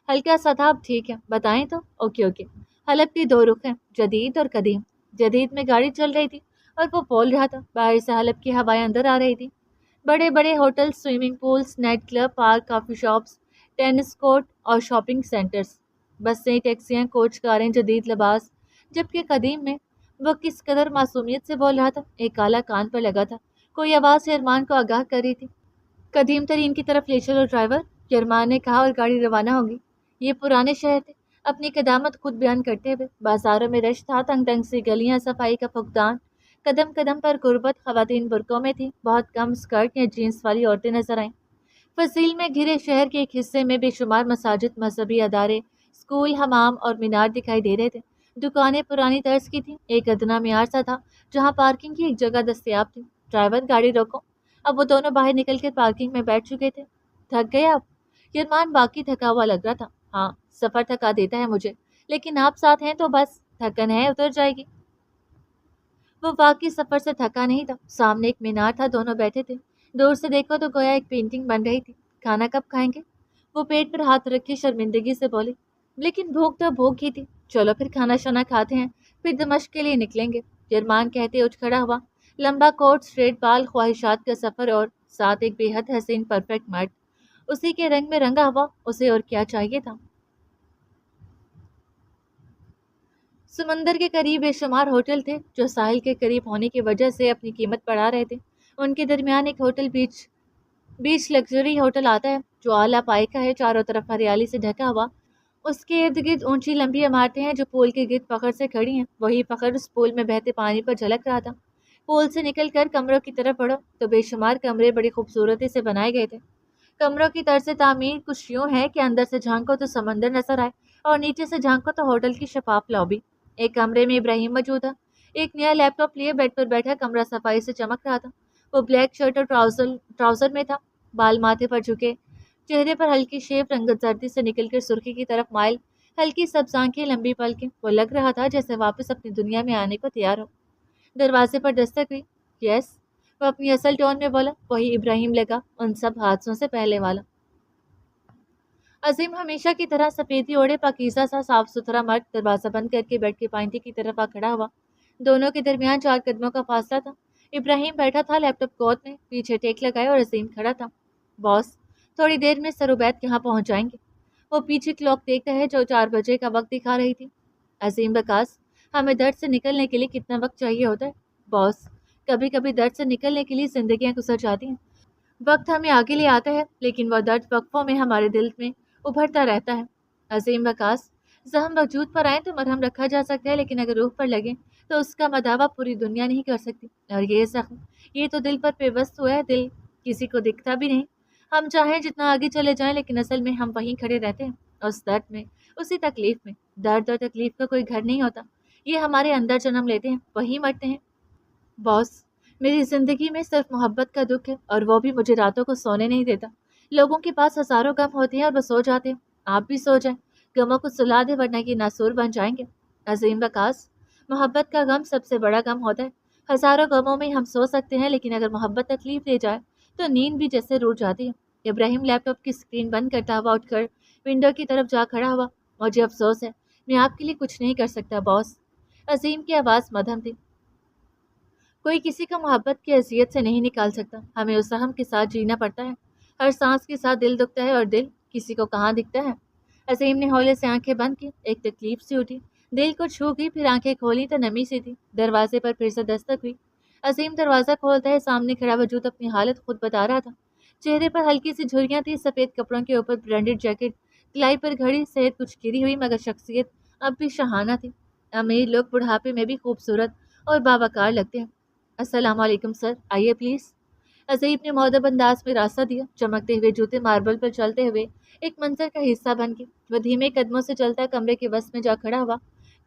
ہلکا سا تھا، اب ٹھیک ہے، بتائیں تو۔ Okay okay. حلب کے دو رخ ہیں، جدید اور قدیم۔ جدید میں گاڑی چل رہی تھی اور وہ بول رہا تھا، باہر سے حلب کی ہوائیں اندر آ رہی تھی۔ بڑے بڑے hotel, swimming pools, night club, park, coffee shops, tennis court اور شاپنگ سینٹرز، بسیں، ٹیکسیاں، کوچ کاریں، جدید لباس۔ جبکہ قدیم میں وہ کس قدر معصومیت سے بول رہا تھا، ایک کالا کان پر لگا تھا، کوئی آواز ارمان کو آگاہ کر رہی تھی۔ قدیم ترین کی طرف لے چلو ڈرائیور، ارمان نے کہا، اور گاڑی روانہ ہوگی۔ یہ پرانے شہر تھے، اپنی قدامت خود بیان کرتے ہوئے۔ بازاروں میں رش تھا، تنگ تنگ سی گلیاں، صفائی کا فقدان، قدم قدم پر غربت۔ خواتین برقعوں میں تھیں، بہت کم اسکرٹ یا جینس والی عورتیں نظر آئیں۔ فصیل میں گھرے شہر کے ایک حصے میں بے شمار مساجد، مذہبی ادارے، اسکول، حمام اور مینار دکھائی دے رہے تھے۔ دکانیں پرانی طرز کی تھیں، ایک ادنا معیار سا تھا جہاں پارکنگ کی ایک جگہ دستیاب تھی۔ ڈرائیور، گاڑی روکو۔ اب وہ دونوں باہر نکل کر پارکنگ میں بیٹھ چکے تھے۔ تھک گئے آپ؟ یرمان واقعی تھکا ہوا لگ رہا تھا۔ ہاں، سفر تھکا دیتا ہے مجھے، لیکن آپ ساتھ ہیں تو بس تھکن ہے اتر جائے گی۔ وہ واقعی سفر سے تھکا نہیں تھا۔ سامنے ایک مینار تھا، دونوں بیٹھے تھے۔ دور سے دیکھو تو گویا ایک پینٹنگ بن رہی تھی۔ کھانا کب کھائیں گے؟ وہ پیٹ پر ہاتھ رکھے شرمندگی سے بولے۔ لیکن بھوک تو بھوک ہی تھی۔ چلو پھر کھانا شانا کھاتے ہیں، پھر دمشق کے لیے نکلیں گے۔ یرمان کہتے اٹھ کھڑا ہوا۔ لمبا کوٹ، اسٹریٹ بال، خواہشات کا سفر اور ساتھ ایک بے حد حسین پرفیکٹ مرد، اسی کے رنگ میں رنگا ہوا۔ اسے اور کیا چاہیے تھا؟ سمندر کے قریب بے شمار ہوٹل تھے جو ساحل کے قریب ہونے کی وجہ سے اپنی قیمت بڑھا رہے تھے۔ ان کے درمیان ایک ہوٹل بیچ لگژری ہوٹل آتا ہے جو اعلیٰ پائے کا ہے، چاروں طرف ہریالی سے ڈھکا ہوا۔ اس کے ارد گرد اونچی لمبی عمارتیں ہیں جو پول کے گرد فخر سے کھڑی ہیں۔ وہی فخر اس پول میں بہتے پانی پر جھلک رہا تھا۔ پول سے نکل کر کمروں کی طرف بڑھو تو بے شمار کمرے بڑی خوبصورتی سے بنائے گئے تھے۔ کمروں کی طرز تعمیر کچھ یوں ہے کہ اندر سے جھانکو تو سمندر نظر آئے اور نیچے سے جھانکو تو ہوٹل کی شفاف لابی۔ ایک کمرے میں ابراہیم موجود تھا، ایک نیا لیپ ٹاپ لیے بیڈ پر بیٹھا۔ کمرہ صفائی سے چمک رہا تھا۔ وہ بلیک شرٹ اور ٹراؤزر میں تھا، بال ماتھے پر جھکے، چہرے پر ہلکی شیو، رنگت زردی سے نکل کر سرخی کی طرف مائل، ہلکی سبز آنکھیں، لمبی پلکیں۔ وہ لگ رہا تھا جیسے واپس اپنی دنیا میں آنے کو تیار ہو۔ دروازے پر دستک ہوئی۔ یس، وہ اپنی اصل ٹون میں بولا۔ وہی ابراہیم لگا، ان سب حادثوں سے پہلے والا۔ عظیم ہمیشہ کی طرح سفیدی اوڑھے، پاکیزہ سا صاف ستھرا مرد دروازہ بند کر کے بیڈ کے پائنٹی کی طرف آ کھڑا ہوا۔ دونوں کے درمیان 4 قدموں کا فاصلہ تھا۔ ابراہیم بیٹھا تھا لیپ ٹاپ گود میں، پیچھے ٹیک لگائے، اور عظیم کھڑا تھا۔ باس، تھوڑی دیر میں سر عبید یہاں پہنچ جائیں گے۔ وہ پیچھے کلاک دیکھ رہے جو 4 بجے کا وقت دکھا رہی تھی۔ عظیم وقاص، ہمیں درد سے نکلنے کے لیے کتنا وقت چاہیے ہوتا ہے؟ باس، کبھی کبھی درد سے نکلنے کے لیے زندگیاں گزر جاتی ہیں۔ وقت ہمیں آگے لے آتا ہے، لیکن وہ درد وقفوں میں ہمارے دل میں ابھرتا رہتا ہے۔ عظیم وقاص، زخم وجود پر آئیں تو مرہم رکھا جا سکتا ہے، لیکن اگر روح پر لگے تو اس کا مداوع پوری دنیا نہیں کر سکتی۔ اور یہ زخم، یہ تو دل پر پیوست ہوا ہے، دل کسی کو دکھتا بھی نہیں۔ ہم چاہیں جتنا آگے چلے جائیں، لیکن اصل میں ہم وہیں کھڑے رہتے ہیں، اس درد میں، اسی تکلیف میں۔ درد اور تکلیف کا کوئی گھر نہیں ہوتا، یہ ہمارے اندر جنم لیتے ہیں، وہیں مرتے ہیں۔ باس، میری زندگی میں صرف محبت کا دکھ ہے، اور وہ بھی مجھے راتوں کو سونے نہیں دیتا۔ لوگوں کے پاس ہزاروں غم ہوتے ہیں اور وہ سو جاتے ہیں۔ آپ بھی سو جائیں، غموں کو سلا دے، ورنہ یہ ناسور بن جائیں گے۔ عظیم وقاص، محبت کا غم سب سے بڑا غم ہوتا ہے۔ ہزاروں غموں میں ہم سو سکتے ہیں، لیکن اگر محبت تکلیف لے جائے تو نیند بھی جیسے روٹ جاتی ہے۔ ابراہیم لیپ ٹاپ کی اسکرین بند کرتا ہوا اٹھ کر ونڈو کی طرف جا کھڑا ہوا۔ مجھے افسوس ہے، میں آپ کے لیے کچھ نہیں کر سکتا باس۔ عظیم کی آواز مدھم تھی۔ کوئی کسی کو محبت کی اذیت سے نہیں نکال سکتا، ہمیں اس رحم کے ساتھ جینا پڑتا ہے۔ ہر سانس کے ساتھ دل دکھتا ہے، اور دل کسی کو کہاں دکھتا ہے؟ عظیم نے ہولے سے آنکھیں بند کی، ایک تکلیف سی اٹھی، دل کو چھو گئی، پھر آنکھیں کھولی تو نمی سی تھی۔ دروازے پر پھر سے دستک ہوئی۔ عظیم دروازہ کھولتا ہے، سامنے کھڑا وجود اپنی حالت خود بتا رہا تھا۔ چہرے پر ہلکی سی جھریاں تھی، سفید کپڑوں کے اوپر برانڈڈ جیکٹ، کلائی پر گھڑی، صحت کچھ گری ہوئی مگر شخصیت اب بھی شاہانہ تھی۔ امیر لوگ بڑھاپے میں بھی خوبصورت اور باوقار لگتے ہیں۔ السلام علیکم سر، آئیے پلیز۔ عظیم نے مؤدب انداز میں راستہ دیا۔ چمکتے ہوئے جوتے ماربل پر چلتے ہوئے ایک منظر کا حصہ بن گئے۔ وہ دھیمے قدموں سے چلتا کمرے کے وسط میں جا کھڑا ہوا۔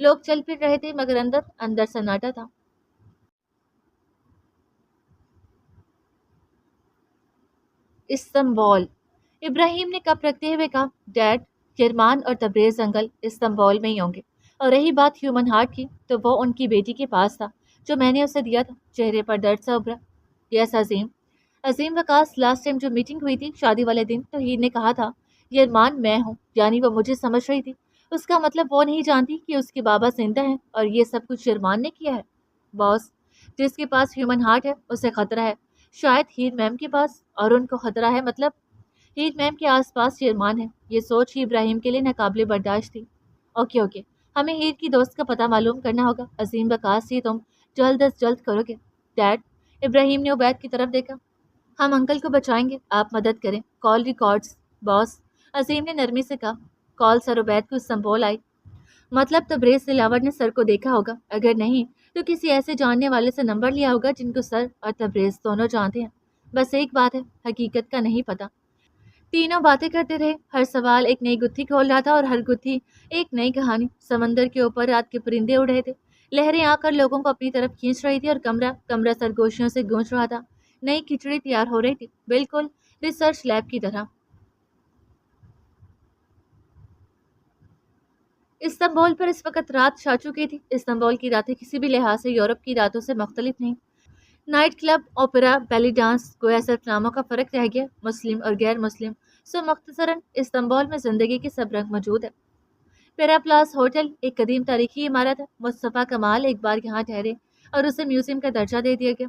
لوگ چل پھر رہے تھے مگر اندر اندر سناٹا تھا۔ استنبول، ابراہیم نے کپ رکھتے ہوئے کہا، ڈیڈ، کرمان اور تبریز انکل استنبول میں ہی ہوں گے، اور رہی بات ہیومن ہارٹ کی تو وہ ان کی بیٹی کے پاس تھا جو میں نے اسے دیا تھا۔ چہرے پر درد سا ابھرا۔ یس عظیم، عظیم وقاص، لاسٹ ٹائم جو میٹنگ ہوئی تھی شادی والے دن، تو ہیر نے کہا تھا یرمان میں ہوں، یعنی وہ مجھے سمجھ رہی تھی۔ اس کا مطلب وہ نہیں جانتی کہ اس کے بابا زندہ ہیں اور یہ سب کچھ یرمان نے کیا ہے۔ باس، جس کے پاس ہیومن ہارٹ ہے اسے خطرہ ہے، شاید ہیر میم کے پاس، اور ان کو خطرہ ہے مطلب ہیر میم کے آس پاس یرمان ہے۔ یہ سوچ ہی ابراہیم کے لیے ناقابل برداشت تھی۔ اوکے اوکے، ہمیں ہیر کی دوست کا پتہ معلوم کرنا ہوگا۔ عظیم وقاص، یہ تم جلد از جلد کرو گے؟ ڈیڈ، ابراہیم نے عبید کی طرف دیکھا، ہم انکل کو بچائیں گے، آپ مدد کریں۔ کال ریکارڈز باس، عظیم نے نرمی سے کہا۔ کال سر عبید کو استنبول آئی۔ مطلب تبریز دلاور نے سر کو دیکھا ہوگا، اگر نہیں تو کسی ایسے جاننے والے سے نمبر لیا ہوگا جن کو سر اور تبریز دونوں جانتے ہیں۔ بس ایک بات ہے، حقیقت کا نہیں پتا۔ تینوں باتیں کرتے رہے، ہر سوال ایک نئی گتھی کھول رہا تھا اور ہر گتھی ایک نئی کہانی۔ سمندر کے اوپر رات کے پرندے اڑ رہے تھے، لہریں آ کر لوگوں کو اپنی طرف کھینچ رہی تھی اور کمرہ کمرہ سرگوشیوں سے گونج رہا تھا۔ نئی کھچڑی تیار ہو رہی تھی، بالکل ریسرچ لیب کی طرح۔ استنبول پر اس وقت رات چھا چکی تھی۔ استنبول کی راتیں کسی بھی لحاظ سے یورپ کی راتوں سے مختلف نہیں۔ نائٹ کلب، اوپرا، بیلی ڈانس، گویا صرف ناموں کا فرق رہ گیا، مسلم اور غیر مسلم۔ سو مختصراً استنبول میں زندگی کے سب رنگ موجود ہے۔ پیرا پلاس ہوٹل ایک قدیم تاریخی عمارت ہے۔ مصطفیٰ کمال ایک بار یہاں ٹھہرے اور اسے میوزیم کا درجہ دے دیا گیا۔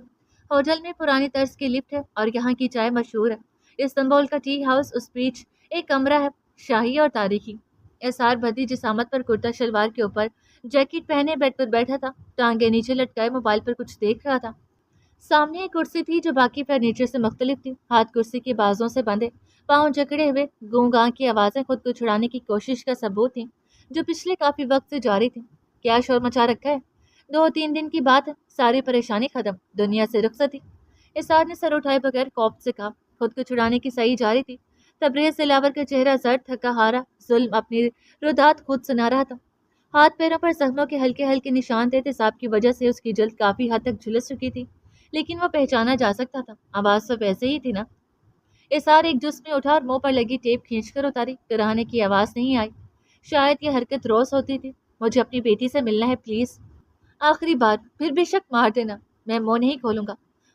ہوٹل میں پرانی طرز کی لفٹ ہے اور یہاں کی چائے مشہور ہے۔ استنبول کا ٹی ہاؤس اس بیچ ایک کمرہ ہے، شاہی اور تاریخی۔ ایسار بدی جسامت پر کرتا شلوار کے اوپر جیکٹ پہنے بیڈ پر بیٹھا تھا، ٹانگیں نیچے لٹکائے موبائل پر کچھ دیکھ رہا تھا۔ سامنے ایک کرسی تھی جو باقی فرنیچر سے مختلف تھی، ہاتھ کرسی کے بازوں سے بندھے، پاؤں جکڑے ہوئے، گوں گاں کی آوازیں خود کو چھڑانے کی کوشش کا ثبوت تھیں جو پچھلے کافی وقت سے جاری تھیں۔ کیا شور مچا رکھا ہے؟ 2-3 دن کی بات ہے، ساری پریشانی ختم، دنیا سے رخصتی۔ اسار نے سر اٹھائے بغیر کوپ سے کہا۔ خود کو چھڑانے کی صحیح جاری تھی۔ تبریز دلاور کا چہرہ زرد، تھکا ہارا، ظلم اپنی ردات خود سنا رہا تھا۔ ہاتھ پیروں پر زخموں کے ہلکے ہلکے نشان تھے، تیزاب کی وجہ سے اس کی جلد کافی حد تک جھلس چکی تھی، لیکن وہ پہچانا جا سکتا تھا۔ آواز تو ویسے ہی تھی نا۔ اسار ایک جس میں اٹھا اور منہ پر لگی ٹیپ کھینچ کر اتاری۔ کراہنے کی آواز نہیں آئی۔ شاید یہ حرکت روز ہوتی تھی۔ مجھے اپنی بیٹی سے ملنا ہے پلیز، آخری بار، پھر بے شک مار دینا، میں منہ نہیں کھولوں گا۔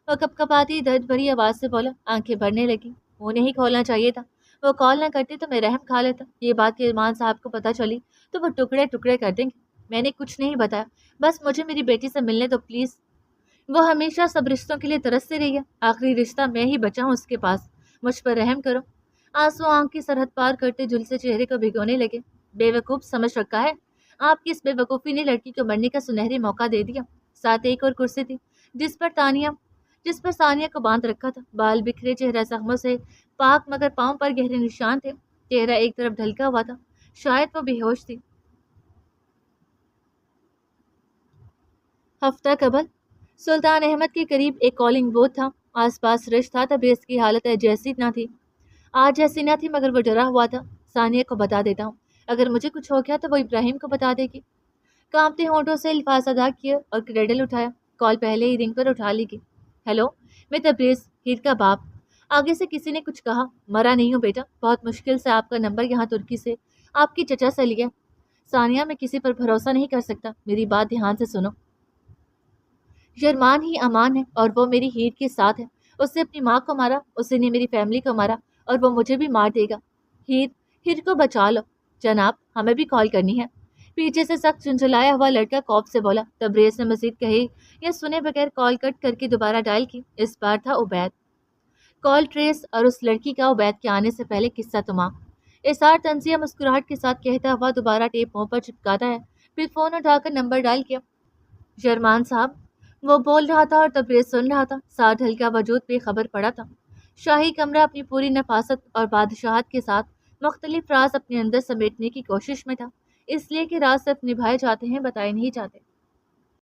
وہ کپ کپاتی درد بھری آواز سے بولا۔ آنکھیں بھرنے لگی۔ منہ نہیں کھولنا چاہیے تھا، وہ کال نہ کرتی تو میں رحم کھا لیتا۔ یہ بات کرمان صاحب کو پتہ چلی تو وہ ٹکڑے ٹکڑے کر دیں گے۔ میں نے کچھ نہیں بتایا، بس مجھے میری بیٹی سے ملنے دو پلیز۔ وہ ہمیشہ سب رشتوں کے لیے ترستی رہی ہے، آخری رشتہ میں ہی بچا ہوں اس کے پاس، مجھ پر رحم کرو۔ آنسو آنکھ کی سرحد پار کرتے جھلسے چہرے کو بھگونے لگے۔ بے وقوف سمجھ رکھا ہے، آپ کی اس بے وقوفی نے لڑکی کو مرنے کا سنہری موقع دے دیا۔ ساتھ ایک اور کرسی تھی جس پر ثانیہ کو باندھ رکھا تھا، بال بکھرے، چہرہ زخموں سے پاک مگر پاؤں پر گہرے نشان تھے، چہرہ ایک طرف ڈھلکا ہوا تھا، شاید وہ بے ہوش تھی۔ ہفتہ قبل سلطان احمد کے قریب ایک کالنگ بوتھ تھا، آس پاس رش تھا، تبریز کی حالت جیسی نہ تھی، آج جیسی نہ تھی مگر وہ ڈرا ہوا تھا۔ ثانیہ کو بتا دیتا ہوں، اگر مجھے کچھ ہو گیا تو وہ ابراہیم کو بتا دے گی۔ کانپتے ہونٹوں سے الفاظ ادا کیے اور کریڈل اٹھایا۔ کال پہلے ہی رنگ پر اٹھا لی گئی۔ ہیلو، میں تبریز، ہیر کا باپ۔ آگے سے کسی نے کچھ کہا۔ مرا نہیں ہوں بیٹا، بہت مشکل سے آپ کا نمبر یہاں ترکی سے آپ کی چچا سے لیا۔ ثانیہ، میں کسی پر بھروسہ نہیں کر سکتا، میری بات دھیان سے سنو۔ یرمان ہی امان ہے اور وہ میری ہیر کے ساتھ ہے۔ اس نے اپنی ماں کو مارا، اسی نے میری فیملی کو مارا اور وہ مجھے بھی مار دے گا۔ ہیر کو بچا لو جناب، ہمیں بھی کال کرنی ہے۔ پیچھے سے سخت جھنجھلایا ہوا لڑکا کوپ سے بولا۔ تبریز نے مزید کہی یا سنے بغیر کال کٹ کر کے دوبارہ ڈائل کی۔ اس بار تھا عبید۔ کال ٹریس اور اس لڑکی کا عبید کے آنے سے پہلے قصہ تمام۔ اسار تنزیہ مسکراہٹ کے ساتھ کہتا ہوا دوبارہ ٹیپ منہ پر چپکاتا ہے، پھر فون اٹھا کر نمبر ڈائل کیا۔ یرمان صاحب، وہ بول رہا تھا اور تبریز سن رہا تھا، ساتھ ہلکا وجود بے خبر پڑا تھا۔ شاہی کمرہ اپنی پوری نفاست اور بادشاہت کے ساتھ مختلف راز اپنے اندر سمیٹنے کی کوشش میں تھا، اس لیے کہ راز صرف نبھائے جاتے ہیں، بتائے نہیں جاتے۔